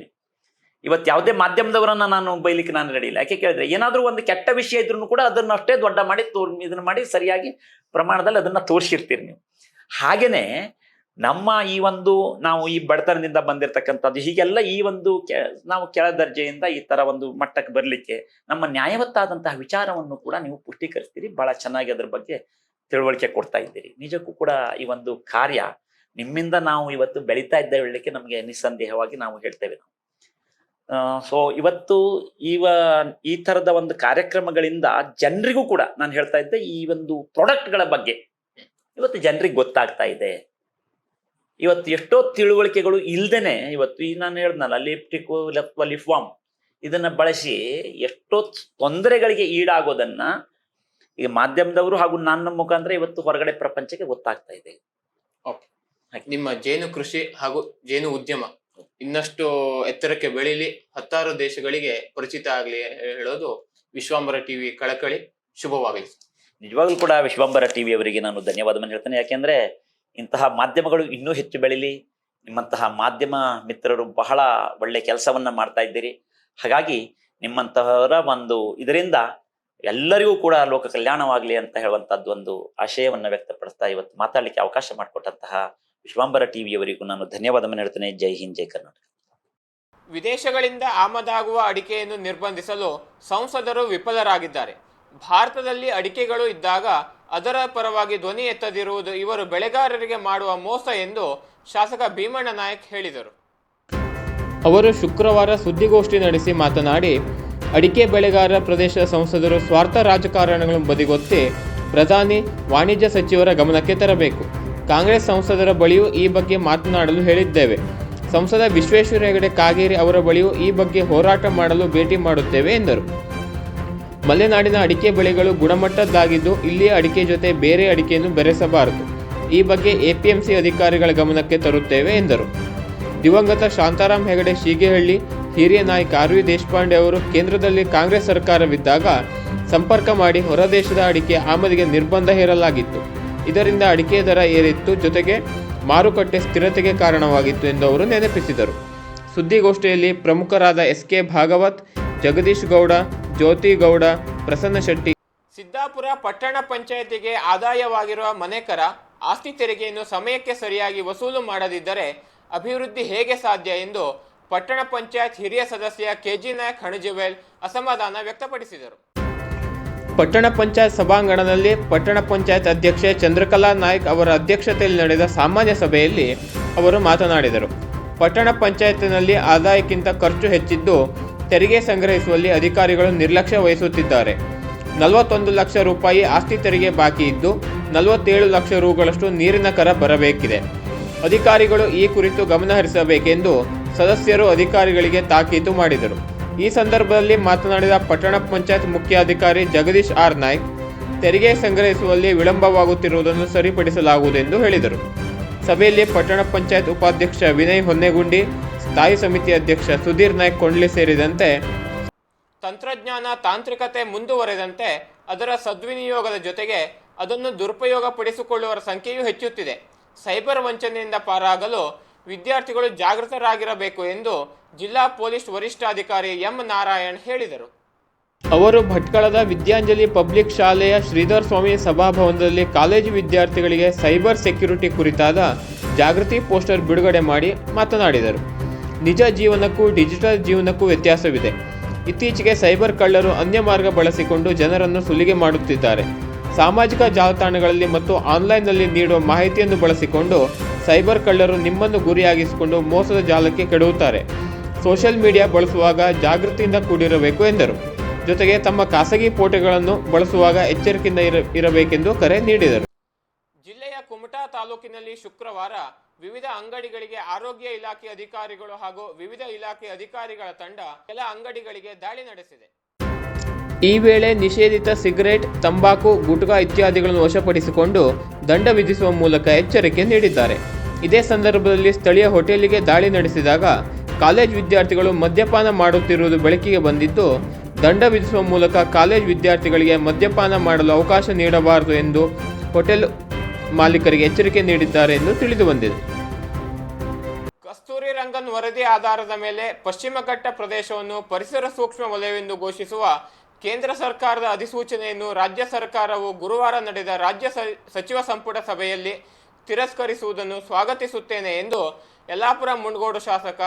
ಇವತ್ತು ಯಾವುದೇ ಮಾಧ್ಯಮದವರನ್ನ ನಾನು ಬೈಲಿಕ್ಕೆ ನಾನು ರೆಡಿ ಇಲ್ಲ. ಯಾಕೆ ಕೇಳಿದ್ರೆ ಏನಾದ್ರೂ ಒಂದು ಕೆಟ್ಟ ವಿಷಯ ಇದ್ರೂ ಕೂಡ ಅದನ್ನ ಅಷ್ಟೇ ದೊಡ್ಡ ಮಾಡಿ ಇದನ್ನ ಮಾಡಿ ಸರಿಯಾಗಿ ಪ್ರಮಾಣದಲ್ಲಿ ಅದನ್ನ ತೋರಿಸಿರ್ತೀರಿ ನೀವು. ಹಾಗೇನೆ ನಮ್ಮ ನಾವು ಈ ಬಡತನದಿಂದ ಬಂದಿರತಕ್ಕಂಥದ್ದು ಹೀಗೆಲ್ಲ ನಾವು ಕೆಳ ದರ್ಜೆಯಿಂದ ಈ ತರ ಒಂದು ಮಟ್ಟಕ್ಕೆ ಬರಲಿಕ್ಕೆ ನಮ್ಮ ನ್ಯಾಯವತ್ತಾದಂತಹ ವಿಚಾರವನ್ನು ಕೂಡ ನೀವು ಪುಷ್ಟೀಕರಿಸ್ತೀರಿ. ಬಹಳ ಚೆನ್ನಾಗಿ ಅದ್ರ ಬಗ್ಗೆ ತಿಳುವಳಿಕೆ ಕೊಡ್ತಾ ಇದ್ದೀರಿ. ನಿಜಕ್ಕೂ ಕೂಡ ಈ ಒಂದು ಕಾರ್ಯ ನಿಮ್ಮಿಂದ ನಾವು ಇವತ್ತು ಬೆಳೀತಾ ಇದ್ದ ಹೇಳಲಿಕ್ಕೆ ನಮಗೆ ನಿಸ್ಸಂದೇಹವಾಗಿ ನಾವು ಹೇಳ್ತೇವೆ. ಸೊ ಇವತ್ತು ಈ ತರದ ಒಂದು ಕಾರ್ಯಕ್ರಮಗಳಿಂದ ಜನರಿಗೂ ಕೂಡ ನಾನು ಹೇಳ್ತಾ ಇದ್ದೆ, ಈ ಒಂದು ಪ್ರಾಡಕ್ಟ್ಗಳ ಬಗ್ಗೆ ಇವತ್ತು ಜನರಿಗೆ ಗೊತ್ತಾಗ್ತಾ ಇದೆ. ಇವತ್ತು ಎಷ್ಟೋ ತಿಳುವಳಿಕೆಗಳು ಇಲ್ದೇನೆ ಇವತ್ತು ನಾನು ಹೇಳ್ದನಲ್ಲ ಲಿಪ್ಟಿಕ್ ಅಥವಾ ಲಿಫ್ವಾಮ್ ಇದನ್ನ ಬಳಸಿ ಎಷ್ಟೋ ತೊಂದರೆಗಳಿಗೆ ಈಡಾಗೋದನ್ನ ಈಗ ಮಾಧ್ಯಮದವರು ಹಾಗೂ ನನ್ನ ಮುಖಾಂತರ ಇವತ್ತು ಹೊರಗಡೆ ಪ್ರಪಂಚಕ್ಕೆ ಗೊತ್ತಾಗ್ತಾ ಇದೆ. ನಿಮ್ಮ ಜೇನು ಕೃಷಿ ಹಾಗೂ ಜೇನು ಉದ್ಯಮ ಇನ್ನಷ್ಟು ಎತ್ತರಕ್ಕೆ ಬೆಳೀಲಿ, 10 ದೇಶಗಳಿಗೆ ಪರಿಚಿತ ಆಗ್ಲಿ ಹೇಳೋದು ವಿಶ್ವಾಂಬರ ಟಿವಿ ಕಳಕಳಿ. ಶುಭವಾಗಲಿ. ನಿಜವಾಗ್ಲೂ ಕೂಡ ವಿಶ್ವಾಂಬರ ಟಿವಿ ಅವರಿಗೆ ನಾನು ಧನ್ಯವಾದವನ್ನು ಹೇಳ್ತೇನೆ. ಯಾಕೆಂದ್ರೆ ಇಂತಹ ಮಾಧ್ಯಮಗಳು ಇನ್ನೂ ಹೆಚ್ಚು ಬೆಳೀಲಿ. ನಿಮ್ಮಂತಹ ಮಾಧ್ಯಮ ಮಿತ್ರರು ಬಹಳ ಒಳ್ಳೆ ಕೆಲಸವನ್ನ ಮಾಡ್ತಾ ಇದ್ದೀರಿ. ಹಾಗಾಗಿ ನಿಮ್ಮಂತಹವರ ಇದರಿಂದ ಎಲ್ಲರಿಗೂ ಕೂಡ ಲೋಕ ಕಲ್ಯಾಣವಾಗ್ಲಿ ಅಂತ ಹೇಳುವಂತಹದ್ದು ಒಂದು ಆಶಯವನ್ನ ವ್ಯಕ್ತಪಡಿಸ್ತಾ ಇವತ್ತು ಮಾತಾಡ್ಲಿಕ್ಕೆ ಅವಕಾಶ ಮಾಡಿಕೊಟ್ಟಂತಹ ವಿಶ್ವಾಂಬರ ಟಿವಿಯವರಿಗೂ ನಾನು ಧನ್ಯವಾದವನ್ನು ಹೇಳ್ತೇನೆ. ಜೈ ಹಿಂದ್, ಜೈ ಕರ್ನಾಟಕ. ವಿದೇಶಗಳಿಂದ ಆಮದಾಗುವ ಅಡಿಕೆಯನ್ನು ನಿರ್ಬಂಧಿಸಲು ಸಂಸದರು ವಿಫಲರಾಗಿದ್ದಾರೆ. ಭಾರತದಲ್ಲಿ ಅಡಿಕೆಗಳು ಇದ್ದಾಗ ಅದರ ಪರವಾಗಿ ಧ್ವನಿ ಎತ್ತದಿರುವುದು ಇವರು ಬೆಳೆಗಾರರಿಗೆ ಮಾಡುವ ಮೋಸ ಎಂದು ಶಾಸಕ ಭೀಮಣ್ಣ ನಾಯಕ್ ಹೇಳಿದರು. ಅವರು ಶುಕ್ರವಾರ ಸುದ್ದಿಗೋಷ್ಠಿ ನಡೆಸಿ ಮಾತನಾಡಿ, ಅಡಿಕೆ ಬೆಳೆಗಾರರ ಪ್ರದೇಶದ ಸಂಸದರು ಸ್ವಾರ್ಥ ರಾಜಕಾರಣಗಳನ್ನು ಬದಿಗೊತ್ತಿ ಪ್ರಧಾನಿ ವಾಣಿಜ್ಯ ಸಚಿವರ ಗಮನಕ್ಕೆ ತರಬೇಕು. ಕಾಂಗ್ರೆಸ್ ಸಂಸದರ ಬಳಿಯೂ ಈ ಬಗ್ಗೆ ಮಾತನಾಡಲು ಹೇಳಿದ್ದೇವೆ. ಸಂಸದ ವಿಶ್ವೇಶ್ವರ ಹೆಗಡೆ ಕಾಗೇರಿ ಅವರ ಬಳಿಯೂ ಈ ಬಗ್ಗೆ ಹೋರಾಟ ಮಾಡಲು ಭೇಟಿ ಮಾಡುತ್ತೇವೆ ಎಂದರು. ಮಲೆನಾಡಿನ ಅಡಿಕೆ ಬೆಳೆಗಳು ಗುಣಮಟ್ಟದ್ದಾಗಿದ್ದು ಇಲ್ಲಿಯ ಅಡಿಕೆ ಜೊತೆ ಬೇರೆ ಅಡಿಕೆಯನ್ನು ಬೆರೆಸಬಾರದು. ಈ ಬಗ್ಗೆ ಎಪಿಎಂಸಿ ಅಧಿಕಾರಿಗಳ ಗಮನಕ್ಕೆ ತರುತ್ತೇವೆ ಎಂದರು. ದಿವಂಗತ ಶಾಂತಾರಾಮ್ ಹೆಗಡೆ ಶೀಗೆಹಳ್ಳಿ, ಹಿರಿಯ ನಾಯಕ ಆರ್.ವಿ. ದೇಶಪಾಂಡೆ ಅವರು ಕೇಂದ್ರದಲ್ಲಿ ಕಾಂಗ್ರೆಸ್ ಸರ್ಕಾರವಿದ್ದಾಗ ಸಂಪರ್ಕ ಮಾಡಿ ಹೊರದೇಶದ ಅಡಿಕೆ ಆಮದಿಗೆ ನಿರ್ಬಂಧ ಹೇರಲಾಗಿತ್ತು. ಇದರಿಂದ ಅಡಿಕೆ ದರ ಏರಿತ್ತು, ಜೊತೆಗೆ ಮಾರುಕಟ್ಟೆ ಸ್ಥಿರತೆಗೆ ಕಾರಣವಾಗಿತ್ತು ಎಂದು ಅವರು ನೆನಪಿಸಿದರು. ಸುದ್ದಿಗೋಷ್ಠಿಯಲ್ಲಿ ಪ್ರಮುಖರಾದ ಎಸ್.ಕೆ. ಭಾಗವತ್, ಜಗದೀಶ್ ಗೌಡ, ಜ್ಯೋತಿ ಗೌಡ, ಪ್ರಸನ್ನ ಶೆಟ್ಟಿ. ಸಿದ್ದಾಪುರ ಪಟ್ಟಣ ಪಂಚಾಯಿತಿಗೆ ಆದಾಯವಾಗಿರುವ ಮನೆಕರ ಆಸ್ತಿ ತೆರಿಗೆಯನ್ನು ಸಮಯಕ್ಕೆ ಸರಿಯಾಗಿ ವಸೂಲು ಮಾಡದಿದ್ದರೆ ಅಭಿವೃದ್ಧಿ ಹೇಗೆ ಸಾಧ್ಯ ಎಂದು ಪಟ್ಟಣ ಪಂಚಾಯತ್ ಹಿರಿಯ ಸದಸ್ಯ ಕೆ.ಜಿ. ನಾಯಕ್ ಹಣಜಿವೇಲ್ ಅಸಮಾಧಾನ ವ್ಯಕ್ತಪಡಿಸಿದರು. ಪಟ್ಟಣ ಪಂಚಾಯತ್ ಸಭಾಂಗಣದಲ್ಲಿ ಪಟ್ಟಣ ಪಂಚಾಯತ್ ಅಧ್ಯಕ್ಷೆ ಚಂದ್ರಕಲಾ ನಾಯ್ಕ್ ಅವರ ಅಧ್ಯಕ್ಷತೆಯಲ್ಲಿ ನಡೆದ ಸಾಮಾನ್ಯ ಸಭೆಯಲ್ಲಿ ಅವರು ಮಾತನಾಡಿದರು. ಪಟ್ಟಣ ಪಂಚಾಯತ್ನಲ್ಲಿ ಆದಾಯಕ್ಕಿಂತ ಖರ್ಚು ಹೆಚ್ಚಿದ್ದು ತೆರಿಗೆ ಸಂಗ್ರಹಿಸುವಲ್ಲಿ ಅಧಿಕಾರಿಗಳು ನಿರ್ಲಕ್ಷ್ಯ ವಹಿಸುತ್ತಿದ್ದಾರೆ. 41 ಲಕ್ಷ ರೂಪಾಯಿ ಆಸ್ತಿ ತೆರಿಗೆ ಬಾಕಿ ಇದ್ದು 47 ಲಕ್ಷ ರೂಗಳಷ್ಟು ನೀರಿನ ಕರ ಬರಬೇಕಿದೆ. ಅಧಿಕಾರಿಗಳು ಈ ಕುರಿತು ಗಮನಹರಿಸಬೇಕೆಂದು ಸದಸ್ಯರು ಅಧಿಕಾರಿಗಳಿಗೆ ತಾಕೀತು ಮಾಡಿದರು. ಈ ಸಂದರ್ಭದಲ್ಲಿ ಮಾತನಾಡಿದ ಪಟ್ಟಣ ಪಂಚಾಯತ್ ಮುಖ್ಯಾಧಿಕಾರಿ ಜಗದೀಶ್ ಆರ್ ನಾಯ್ಕ್, ತೆರಿಗೆ ಸಂಗ್ರಹಿಸುವಲ್ಲಿ ವಿಳಂಬವಾಗುತ್ತಿರುವುದನ್ನು ಸರಿಪಡಿಸಲಾಗುವುದೆಂದು ಹೇಳಿದರು. ಸಭೆಯಲ್ಲಿ ಪಟ್ಟಣ ಪಂಚಾಯತ್ ಉಪಾಧ್ಯಕ್ಷ ವಿನಯ್ ಹೊನ್ನೆಗುಂಡಿ, ಸ್ಥಾಯಿ ಸಮಿತಿ ಅಧ್ಯಕ್ಷ ಸುಧೀರ್ ನಾಯ್ಕ್ ಕೊಂಡ್ಲಿ ಸೇರಿದಂತೆ ತಂತ್ರಜ್ಞಾನ ತಾಂತ್ರಿಕತೆ ಮುಂದುವರೆದಂತೆ ಅದರ ಸದ್ವಿನಿಯೋಗದ ಜೊತೆಗೆ ಅದನ್ನು ದುರುಪಯೋಗ ಪಡಿಸಿಕೊಳ್ಳುವವರ ಸಂಖ್ಯೆಯೂ ಹೆಚ್ಚುತ್ತಿದೆ. ಸೈಬರ್ ವಂಚನೆಯಿಂದ ಪಾರಾಗಲು ವಿದ್ಯಾರ್ಥಿಗಳು ಜಾಗೃತರಾಗಿರಬೇಕು ಎಂದು ಜಿಲ್ಲಾ ಪೊಲೀಸ್ ವರಿಷ್ಠಾಧಿಕಾರಿ ಎಂ ನಾರಾಯಣ್ ಹೇಳಿದರು. ಅವರು ಭಟ್ಕಳದ ವಿದ್ಯಾಂಜಲಿ ಪಬ್ಲಿಕ್ ಶಾಲೆಯ ಶ್ರೀಧರ್ ಸ್ವಾಮಿ ಸಭಾಭವನದಲ್ಲಿ ಕಾಲೇಜು ವಿದ್ಯಾರ್ಥಿಗಳಿಗೆ ಸೈಬರ್ ಸೆಕ್ಯುರಿಟಿ ಕುರಿತಾದ ಜಾಗೃತಿ ಪೋಸ್ಟರ್ ಬಿಡುಗಡೆ ಮಾಡಿ ಮಾತನಾಡಿದರು. ನಿಜ ಜೀವನಕ್ಕೂ ಡಿಜಿಟಲ್ ಜೀವನಕ್ಕೂ ವ್ಯತ್ಯಾಸವಿದೆ. ಇತ್ತೀಚೆಗೆ ಸೈಬರ್ ಕಳ್ಳರು ಅನ್ಯ ಮಾರ್ಗ ಬಳಸಿಕೊಂಡು ಜನರನ್ನು ಸುಲಿಗೆ ಮಾಡುತ್ತಿದ್ದಾರೆ. ಸಾಮಾಜಿಕ ಜಾಲತಾಣಗಳಲ್ಲಿ ಮತ್ತು ಆನ್ಲೈನ್ನಲ್ಲಿ ನೀಡುವ ಮಾಹಿತಿಯನ್ನು ಬಳಸಿಕೊಂಡು ಸೈಬರ್ ಕಳ್ಳರು ನಿಮ್ಮನ್ನು ಗುರಿಯಾಗಿಸಿಕೊಂಡು ಮೋಸದ ಜಾಲಕ್ಕೆ ಕೆಡವುತ್ತಾರೆ. ಸೋಷಿಯಲ್ ಮೀಡಿಯಾ ಬಳಸುವಾಗ ಜಾಗೃತಿಯಿಂದ ಕೂಡಿರಬೇಕು ಎಂದರು. ಜೊತೆಗೆ ತಮ್ಮ ಖಾಸಗಿ ಫೋಟೋಗಳನ್ನು ಬಳಸುವಾಗ ಎಚ್ಚರಿಕೆಯಿಂದ ಇರಬೇಕೆಂದು ಕರೆ ನೀಡಿದರು. ಜಿಲ್ಲೆಯ ಕುಮಟಾ ತಾಲೂಕಿನಲ್ಲಿ ಶುಕ್ರವಾರ ವಿವಿಧ ಅಂಗಡಿಗಳಿಗೆ ಆರೋಗ್ಯ ಇಲಾಖೆ ಅಧಿಕಾರಿಗಳು ಹಾಗೂ ವಿವಿಧ ಇಲಾಖೆ ಅಧಿಕಾರಿಗಳ ತಂಡ ಕೆಲ ಅಂಗಡಿಗಳಿಗೆ ದಾಳಿ ನಡೆಸಿದೆ. ಈ ವೇಳೆ ನಿಷೇಧಿತ ಸಿಗರೇಟ್, ತಂಬಾಕು, ಗುಟ್ಕಾ ಇತ್ಯಾದಿಗಳನ್ನು ವಶಪಡಿಸಿಕೊಂಡು ದಂಡ ವಿಧಿಸುವ ಮೂಲಕ ಎಚ್ಚರಿಕೆ ನೀಡಿದ್ದಾರೆ. ಇದೇ ಸಂದರ್ಭದಲ್ಲಿ ಸ್ಥಳೀಯ ಹೋಟೆಲಿಗೆ ದಾಳಿ ನಡೆಸಿದಾಗ ಕಾಲೇಜ್ ವಿದ್ಯಾರ್ಥಿಗಳು ಮದ್ಯಪಾನ ಮಾಡುತ್ತಿರುವುದು ಬೆಳಕಿಗೆ ಬಂದಿದ್ದು, ದಂಡ ವಿಧಿಸುವ ಮೂಲಕ ಕಾಲೇಜ್ ವಿದ್ಯಾರ್ಥಿಗಳಿಗೆ ಮದ್ಯಪಾನ ಮಾಡಲು ಅವಕಾಶ ನೀಡಬಾರದು ಎಂದು ಹೋಟೆಲ್ ಮಾಲೀಕರಿಗೆ ಎಚ್ಚರಿಕೆ ನೀಡಿದ್ದಾರೆ ಎಂದು ತಿಳಿದು ಬಂದಿದೆ. ಕಸ್ತೂರಿ ರಂಗನ್ ವರದಿ ಆಧಾರದ ಮೇಲೆ ಪಶ್ಚಿಮ ಘಟ್ಟ ಪ್ರದೇಶವನ್ನು ಪರಿಸರ ಸೂಕ್ಷ್ಮ ವಲಯವೆಂದು ಘೋಷಿಸುವ ಕೇಂದ್ರ ಸರ್ಕಾರದ ಅಧಿಸೂಚನೆಯನ್ನು ರಾಜ್ಯ ಸರ್ಕಾರವು ಗುರುವಾರ ನಡೆದ ರಾಜ್ಯ ಸಚಿವ ಸಂಪುಟ ಸಭೆಯಲ್ಲಿ ತಿರಸ್ಕರಿಸುವುದನ್ನು ಸ್ವಾಗತಿಸುತ್ತೇನೆ ಎಂದು ಯಲ್ಲಾಪುರ ಮುಂಡಗೋಡು ಶಾಸಕ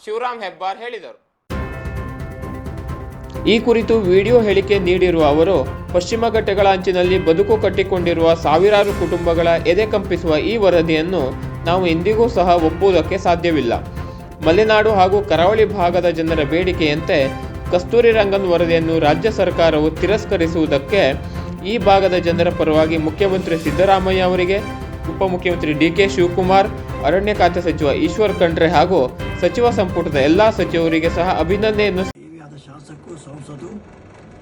ಶಿವರಾಮ್ ಹೆಬ್ಬಾರ್ ಹೇಳಿದರು. ಈ ಕುರಿತು ವಿಡಿಯೋ ಹೇಳಿಕೆ ನೀಡಿರುವ ಅವರು, ಪಶ್ಚಿಮ ಘಟ್ಟಗಳ ಅಂಚಿನಲ್ಲಿ ಬದುಕು ಕಟ್ಟಿಕೊಂಡಿರುವ ಸಾವಿರಾರು ಕುಟುಂಬಗಳ ಎದೆ ಕಂಪಿಸುವ ಈ ವರದಿಯನ್ನು ನಾವು ಎಂದಿಗೂ ಸಹ ಒಪ್ಪುವುದಕ್ಕೆ ಸಾಧ್ಯವಿಲ್ಲ. ಮಲೆನಾಡು ಹಾಗೂ ಕರಾವಳಿ ಭಾಗದ ಜನರ ಬೇಡಿಕೆಯಂತೆ ಕಸ್ತೂರಿ ರಂಗನ್ ವರದಿಯನ್ನು ರಾಜ್ಯ ಸರ್ಕಾರವು ತಿರಸ್ಕರಿಸುವುದಕ್ಕೆ ಈ ಭಾಗದ ಜನರ ಪರವಾಗಿ ಮುಖ್ಯಮಂತ್ರಿ ಸಿದ್ದರಾಮಯ್ಯ ಅವರಿಗೆ, ಉಪಮುಖ್ಯಮಂತ್ರಿ ಡಿ.ಕೆ. ಶಿವಕುಮಾರ್, ಅರಣ್ಯ ಖಾತೆ ಸಚಿವ ಈಶ್ವರ್ ಖಂಡ್ರೆ ಹಾಗೂ ಸಚಿವ ಸಂಪುಟದ ಎಲ್ಲಾ ಸಚಿವರಿಗೆ ಸಹ ಅಭಿನಂದನೆಯನ್ನು. ಶಾಸಕರು, ಸಂಸದರು,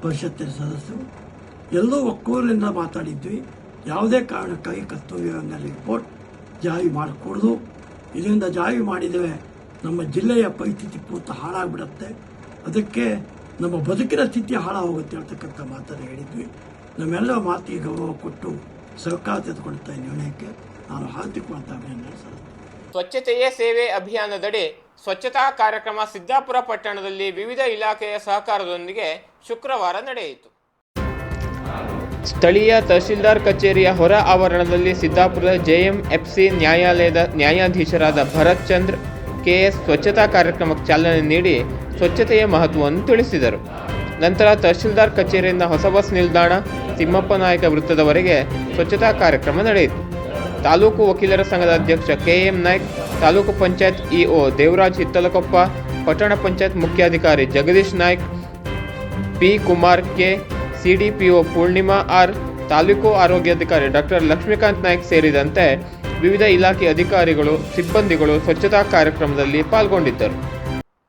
ಪರಿಷತ್ತಿನ ಸದಸ್ಯರು ಎಲ್ಲೋ ಒಕ್ಕೂರಿನಿಂದ ಮಾತಾಡಿದ್ವಿ. ಯಾವುದೇ ಕಾರಣಕ್ಕಾಗಿ ಕಸ್ತೂರಿ ರಂಗನ್ ರಿಪೋರ್ಟ್ ಜಾರಿ ಮಾಡಕೂಡದು. ಇದರಿಂದ ಜಾರಿ ಮಾಡಿದರೆ ನಮ್ಮ ಜಿಲ್ಲೆಯ ಪರಿಸ್ಥಿತಿ ಪೂರ್ತಿ ಹಾಳಾಗ್ಬಿಡುತ್ತೆ, ಅದಕ್ಕೆ ನಮ್ಮ ಬದುಕಿನ ಸ್ಥಿತಿ ಹಾಳಾಗೋಗುತ್ತೆ ಅಂತಕ್ಕಂಥ ಮಾತನ್ನು ಹೇಳಿದ್ವಿ. ನಮ್ಮೆಲ್ಲರ ಮಾತಿಗೆ ಗೌರವ ಕೊಟ್ಟು ಸರ್ಕಾರ ತೆಗೆದುಕೊಳ್ತಾ ನಿರ್ಣಯಕ್ಕೆ ನಾನು ಹಾರ್ದಿಕವಾದ ಅಭಿನಂದನೆ ಸಲ್ಲಿಸ್ತೇನೆ. ಸ್ವಚ್ಛತೆಯೇ ಸೇವೆ ಅಭಿಯಾನದಡಿ ಸ್ವಚ್ಛತಾ ಕಾರ್ಯಕ್ರಮ ಸಿದ್ದಾಪುರ ಪಟ್ಟಣದಲ್ಲಿ ವಿವಿಧ ಇಲಾಖೆಯ ಸಹಕಾರದೊಂದಿಗೆ ಶುಕ್ರವಾರ ನಡೆಯಿತು. ಸ್ಥಳೀಯ ತಹಶೀಲ್ದಾರ್ ಕಚೇರಿಯ ಹೊರ ಆವರಣದಲ್ಲಿ ಸಿದ್ದಾಪುರದ ಜೆಎಂಎಫ್ಸಿ ನ್ಯಾಯಾಲಯದ ನ್ಯಾಯಾಧೀಶರಾದ ಭರತ್ ಚಂದ್ರ ಕೆಎಸ್ ಸ್ವಚ್ಛತಾ ಕಾರ್ಯಕ್ರಮಕ್ಕೆ ಚಾಲನೆ ನೀಡಿ ಸ್ವಚ್ಛತೆಯ ಮಹತ್ವವನ್ನು ತಿಳಿಸಿದರು. ನಂತರ ತಹಶೀಲ್ದಾರ್ ಕಚೇರಿಯಿಂದ ಹೊಸ ಬಸ್ ನಿಲ್ದಾಣ, ತಿಮ್ಮಪ್ಪ ನಾಯಕ ವೃತ್ತದವರೆಗೆ ಸ್ವಚ್ಛತಾ ಕಾರ್ಯಕ್ರಮ ನಡೆಯಿತು. ತಾಲೂಕು ವಕೀಲರ ಸಂಘದ ಅಧ್ಯಕ್ಷ ಕೆಎಂ ನಾಯ್ಕ್, ತಾಲೂಕು ಪಂಚಾಯತ್ ಇಒ ದೇವರಾಜ್ ಹಿತ್ತಲಕೊಪ್ಪ, ಪಟ್ಟಣ ಪಂಚಾಯತ್ ಮುಖ್ಯಾಧಿಕಾರಿ Jagadish Naik, P Kumar K, CDPO Poornima R, taluk ಆರೋಗ್ಯಾಧಿಕಾರಿ ಡಾಕ್ಟರ್ ಲಕ್ಷ್ಮೀಕಾಂತ್ ನಾಯ್ಕ್ ಸೇರಿದಂತೆ ವಿವಿಧ ಇಲಾಖೆ ಅಧಿಕಾರಿಗಳು, ಸಿಬ್ಬಂದಿಗಳು ಸ್ವಚ್ಛತಾ ಕಾರ್ಯಕ್ರಮದಲ್ಲಿ ಪಾಲ್ಗೊಂಡಿದ್ದರು.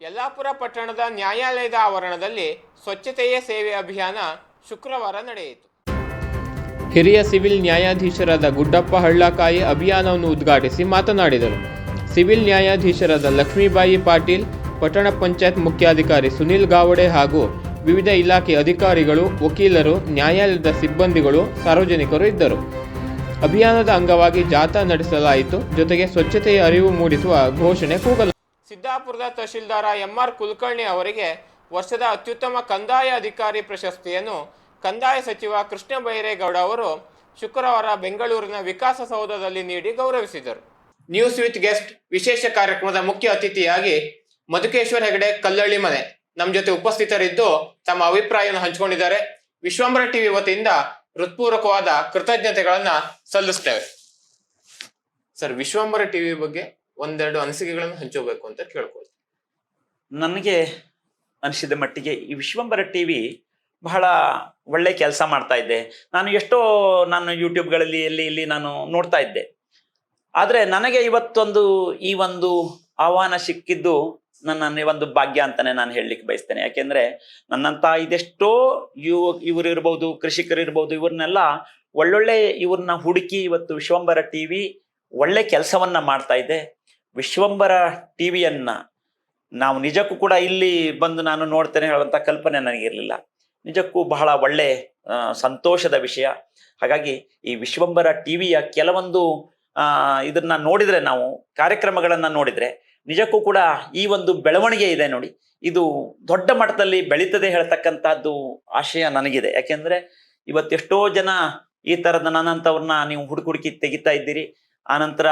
ಯಲ್ಲಾಪುರ ಪಟ್ಟಣದ ನ್ಯಾಯಾಲಯದ ಆವರಣದಲ್ಲಿ ಸ್ವಚ್ಛತೆಯೇ ಸೇವೆ ಅಭಿಯಾನ ಶುಕ್ರವಾರ ನಡೆಯಿತು. ಹಿರಿಯ ಸಿವಿಲ್ ನ್ಯಾಯಾಧೀಶರಾದ ಗುಡ್ಡಪ್ಪ ಹಳ್ಳಕಾಯಿ ಅಭಿಯಾನವನ್ನು ಉದ್ಘಾಟಿಸಿ ಮಾತನಾಡಿದರು. ಸಿವಿಲ್ ನ್ಯಾಯಾಧೀಶರಾದ ಲಕ್ಷ್ಮೀಬಾಯಿ ಪಾಟೀಲ್, ಪಟ್ಟಣ ಪಂಚಾಯತ್ ಮುಖ್ಯಾಧಿಕಾರಿ ಸುನಿಲ್ ಗಾವಡೆ ಹಾಗೂ ವಿವಿಧ ಇಲಾಖೆ ಅಧಿಕಾರಿಗಳು, ವಕೀಲರು, ನ್ಯಾಯಾಲಯದ ಸಿಬ್ಬಂದಿಗಳು, ಸಾರ್ವಜನಿಕರು ಇದ್ದರು. ಅಭಿಯಾನದ ಅಂಗವಾಗಿ ಜಾಥಾ ನಡೆಸಲಾಯಿತು. ಜೊತೆಗೆ ಸ್ವಚ್ಛತೆಯ ಅರಿವು ಮೂಡಿಸುವ ಘೋಷಣೆ ಕೂಗಲಾಯಿತು. ಸಿದ್ದಾಪುರದ ತಹಶೀಲ್ದಾರ ಎಂಆರ್ ಕುಲಕರ್ಣಿ ಅವರಿಗೆ ವರ್ಷದ ಅತ್ಯುತ್ತಮ ಕಂದಾಯ ಅಧಿಕಾರಿ ಪ್ರಶಸ್ತಿಯನ್ನು ಕಂದಾಯ ಸಚಿವ ಕೃಷ್ಣ ಬೈರೇಗೌಡ ಅವರು ಶುಕ್ರವಾರ ಬೆಂಗಳೂರಿನ ವಿಕಾಸಸೌಧದಲ್ಲಿ ನೀಡಿ ಗೌರವಿಸಿದರು. ನ್ಯೂಸ್ ವಿತ್ ಗೆಸ್ಟ್ ವಿಶೇಷ ಕಾರ್ಯಕ್ರಮದ ಮುಖ್ಯ ಅತಿಥಿಯಾಗಿ ಮಧುಕೇಶ್ವರ್ ಹೆಗಡೆ ಕಲ್ಲಳ್ಳಿ ಮನೆ ನಮ್ಮ ಜೊತೆ ಉಪಸ್ಥಿತರಿದ್ದು ತಮ್ಮ ಅಭಿಪ್ರಾಯವನ್ನು ಹಂಚಿಕೊಂಡಿದ್ದಾರೆ. ವಿಶ್ವಂಬರ ಟಿವಿ ವತಿಯಿಂದ ಹೃತ್ಪೂರ್ವಕವಾದ ಕೃತಜ್ಞತೆಗಳನ್ನ ಸಲ್ಲಿಸ್ತೇವೆ. ಸರ್, ವಿಶ್ವಂಬರ ಟಿವಿ ಬಗ್ಗೆ ಒಂದೆರಡು ಅನಿಸಿಕೆಗಳನ್ನು ಹಂಚೋಬೇಕು ಅಂತ ಕೇಳ್ಕೊಳ್ತೀನಿ. ನನಗೆ ಅನಿಸಿದ ಮಟ್ಟಿಗೆ ಈ ವಿಶ್ವಂಬರ ಟಿವಿ ಬಹಳ ಒಳ್ಳೆ ಕೆಲಸ ಮಾಡ್ತಾ ಇದ್ದೆ. ನಾನು ಯೂಟ್ಯೂಬ್ಗಳಲ್ಲಿ ಇಲ್ಲಿ ನಾನು ನೋಡ್ತಾ ಇದ್ದೆ. ಆದರೆ ನನಗೆ ಇವತ್ತೊಂದು ಈ ಒಂದು ಆಹ್ವಾನ ಸಿಕ್ಕಿದ್ದು ನನ್ನ ಒಂದು ಭಾಗ್ಯ ಅಂತಾನೆ ನಾನು ಹೇಳಲಿಕ್ಕೆ ಬಯಸ್ತೇನೆ. ಯಾಕೆಂದ್ರೆ ನನ್ನಂತ ಇದೆಷ್ಟೋ ಇವರಿರ್ಬೋದು, ಕೃಷಿಕರಿರ್ಬೋದು, ಇವ್ರನ್ನೆಲ್ಲ ಒಳ್ಳೊಳ್ಳೆ ಇವ್ರನ್ನ ಹುಡುಕಿ ಇವತ್ತು ವಿಶ್ವಂಬರ ಟಿವಿ ಒಳ್ಳೆ ಕೆಲಸವನ್ನ ಮಾಡ್ತಾ ಇದೆ. ವಿಶ್ವಂಬರ ಟಿವಿಯನ್ನ ನಾವು ನಿಜಕ್ಕೂ ಕೂಡ ಇಲ್ಲಿ ಬಂದು ನಾನು ನೋಡ್ತೇನೆ ಹೇಳುವಂತ ಕಲ್ಪನೆ ನನಗಿರ್ಲಿಲ್ಲ. ನಿಜಕ್ಕೂ ಬಹಳ ಒಳ್ಳೆ ಸಂತೋಷದ ವಿಷಯ. ಹಾಗಾಗಿ ಈ ವಿಶ್ವಂಬರ ಟಿವಿಯ ಕೆಲವೊಂದು ಇದನ್ನ ನೋಡಿದ್ರೆ, ನಾವು ಕಾರ್ಯಕ್ರಮಗಳನ್ನ ನೋಡಿದ್ರೆ ನಿಜಕ್ಕೂ ಕೂಡ ಈ ಒಂದು ಬೆಳವಣಿಗೆ ಇದೆ ನೋಡಿ, ಇದು ದೊಡ್ಡ ಮಟ್ಟದಲ್ಲಿ ಬೆಳೀತದೆ ಹೇಳ್ತಕ್ಕಂಥದ್ದು ಆಶಯ ನನಗಿದೆ. ಯಾಕೆಂದ್ರೆ ಇವತ್ತೆಷ್ಟೋ ಜನ ಈ ತರದ ನನ್ನಂತವ್ರನ್ನ ನೀವು ಹುಡುಕಿ ತೆಗಿತಾ ಇದ್ದೀರಿ. ಆನಂತರ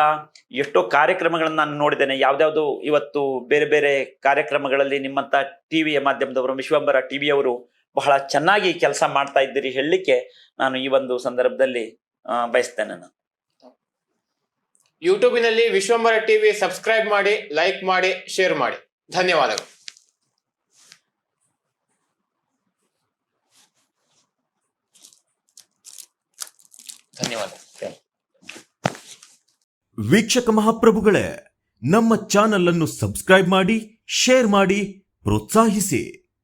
ಎಷ್ಟೋ ಕಾರ್ಯಕ್ರಮಗಳನ್ನ ನಾನು ನೋಡಿದ್ದೇನೆ. ಯಾವ್ದಾವ್ದು ಇವತ್ತು ಬೇರೆ ಬೇರೆ ಕಾರ್ಯಕ್ರಮಗಳಲ್ಲಿ ನಿಮ್ಮಂತ ಟಿವಿಯ ಮಾಧ್ಯಮದವರು, ವಿಶ್ವಂಬರ ಟಿವಿಯವರು ಬಹಳ ಚೆನ್ನಾಗಿ ಕೆಲಸ ಮಾಡ್ತಾ ಇದ್ದೀರಿ ಹೇಳಲಿಕ್ಕೆ ನಾನು ಈ ಒಂದು ಸಂದರ್ಭದಲ್ಲಿ ಬಯಸ್ತೇನೆ. ನಾನು ಯೂಟ್ಯೂಬಿನಲ್ಲಿ ವಿಶ್ವಂಬರ ಟಿವಿ ಸಬ್ಸ್ಕ್ರೈಬ್ ಮಾಡಿ, ಲೈಕ್ ಮಾಡಿ, ಶೇರ್ ಮಾಡಿ. ಧನ್ಯವಾದಗಳು. ಧನ್ಯವಾದ. ವೀಕ್ಷಕ ಮಹಾಪ್ರಭುಗಳೇ, ನಮ್ಮ ಚಾನಲ್ ಅನ್ನು ಸಬ್ಸ್ಕ್ರೈಬ್ ಮಾಡಿ, ಶೇರ್ ಮಾಡಿ, ಪ್ರೋತ್ಸಾಹಿಸಿ.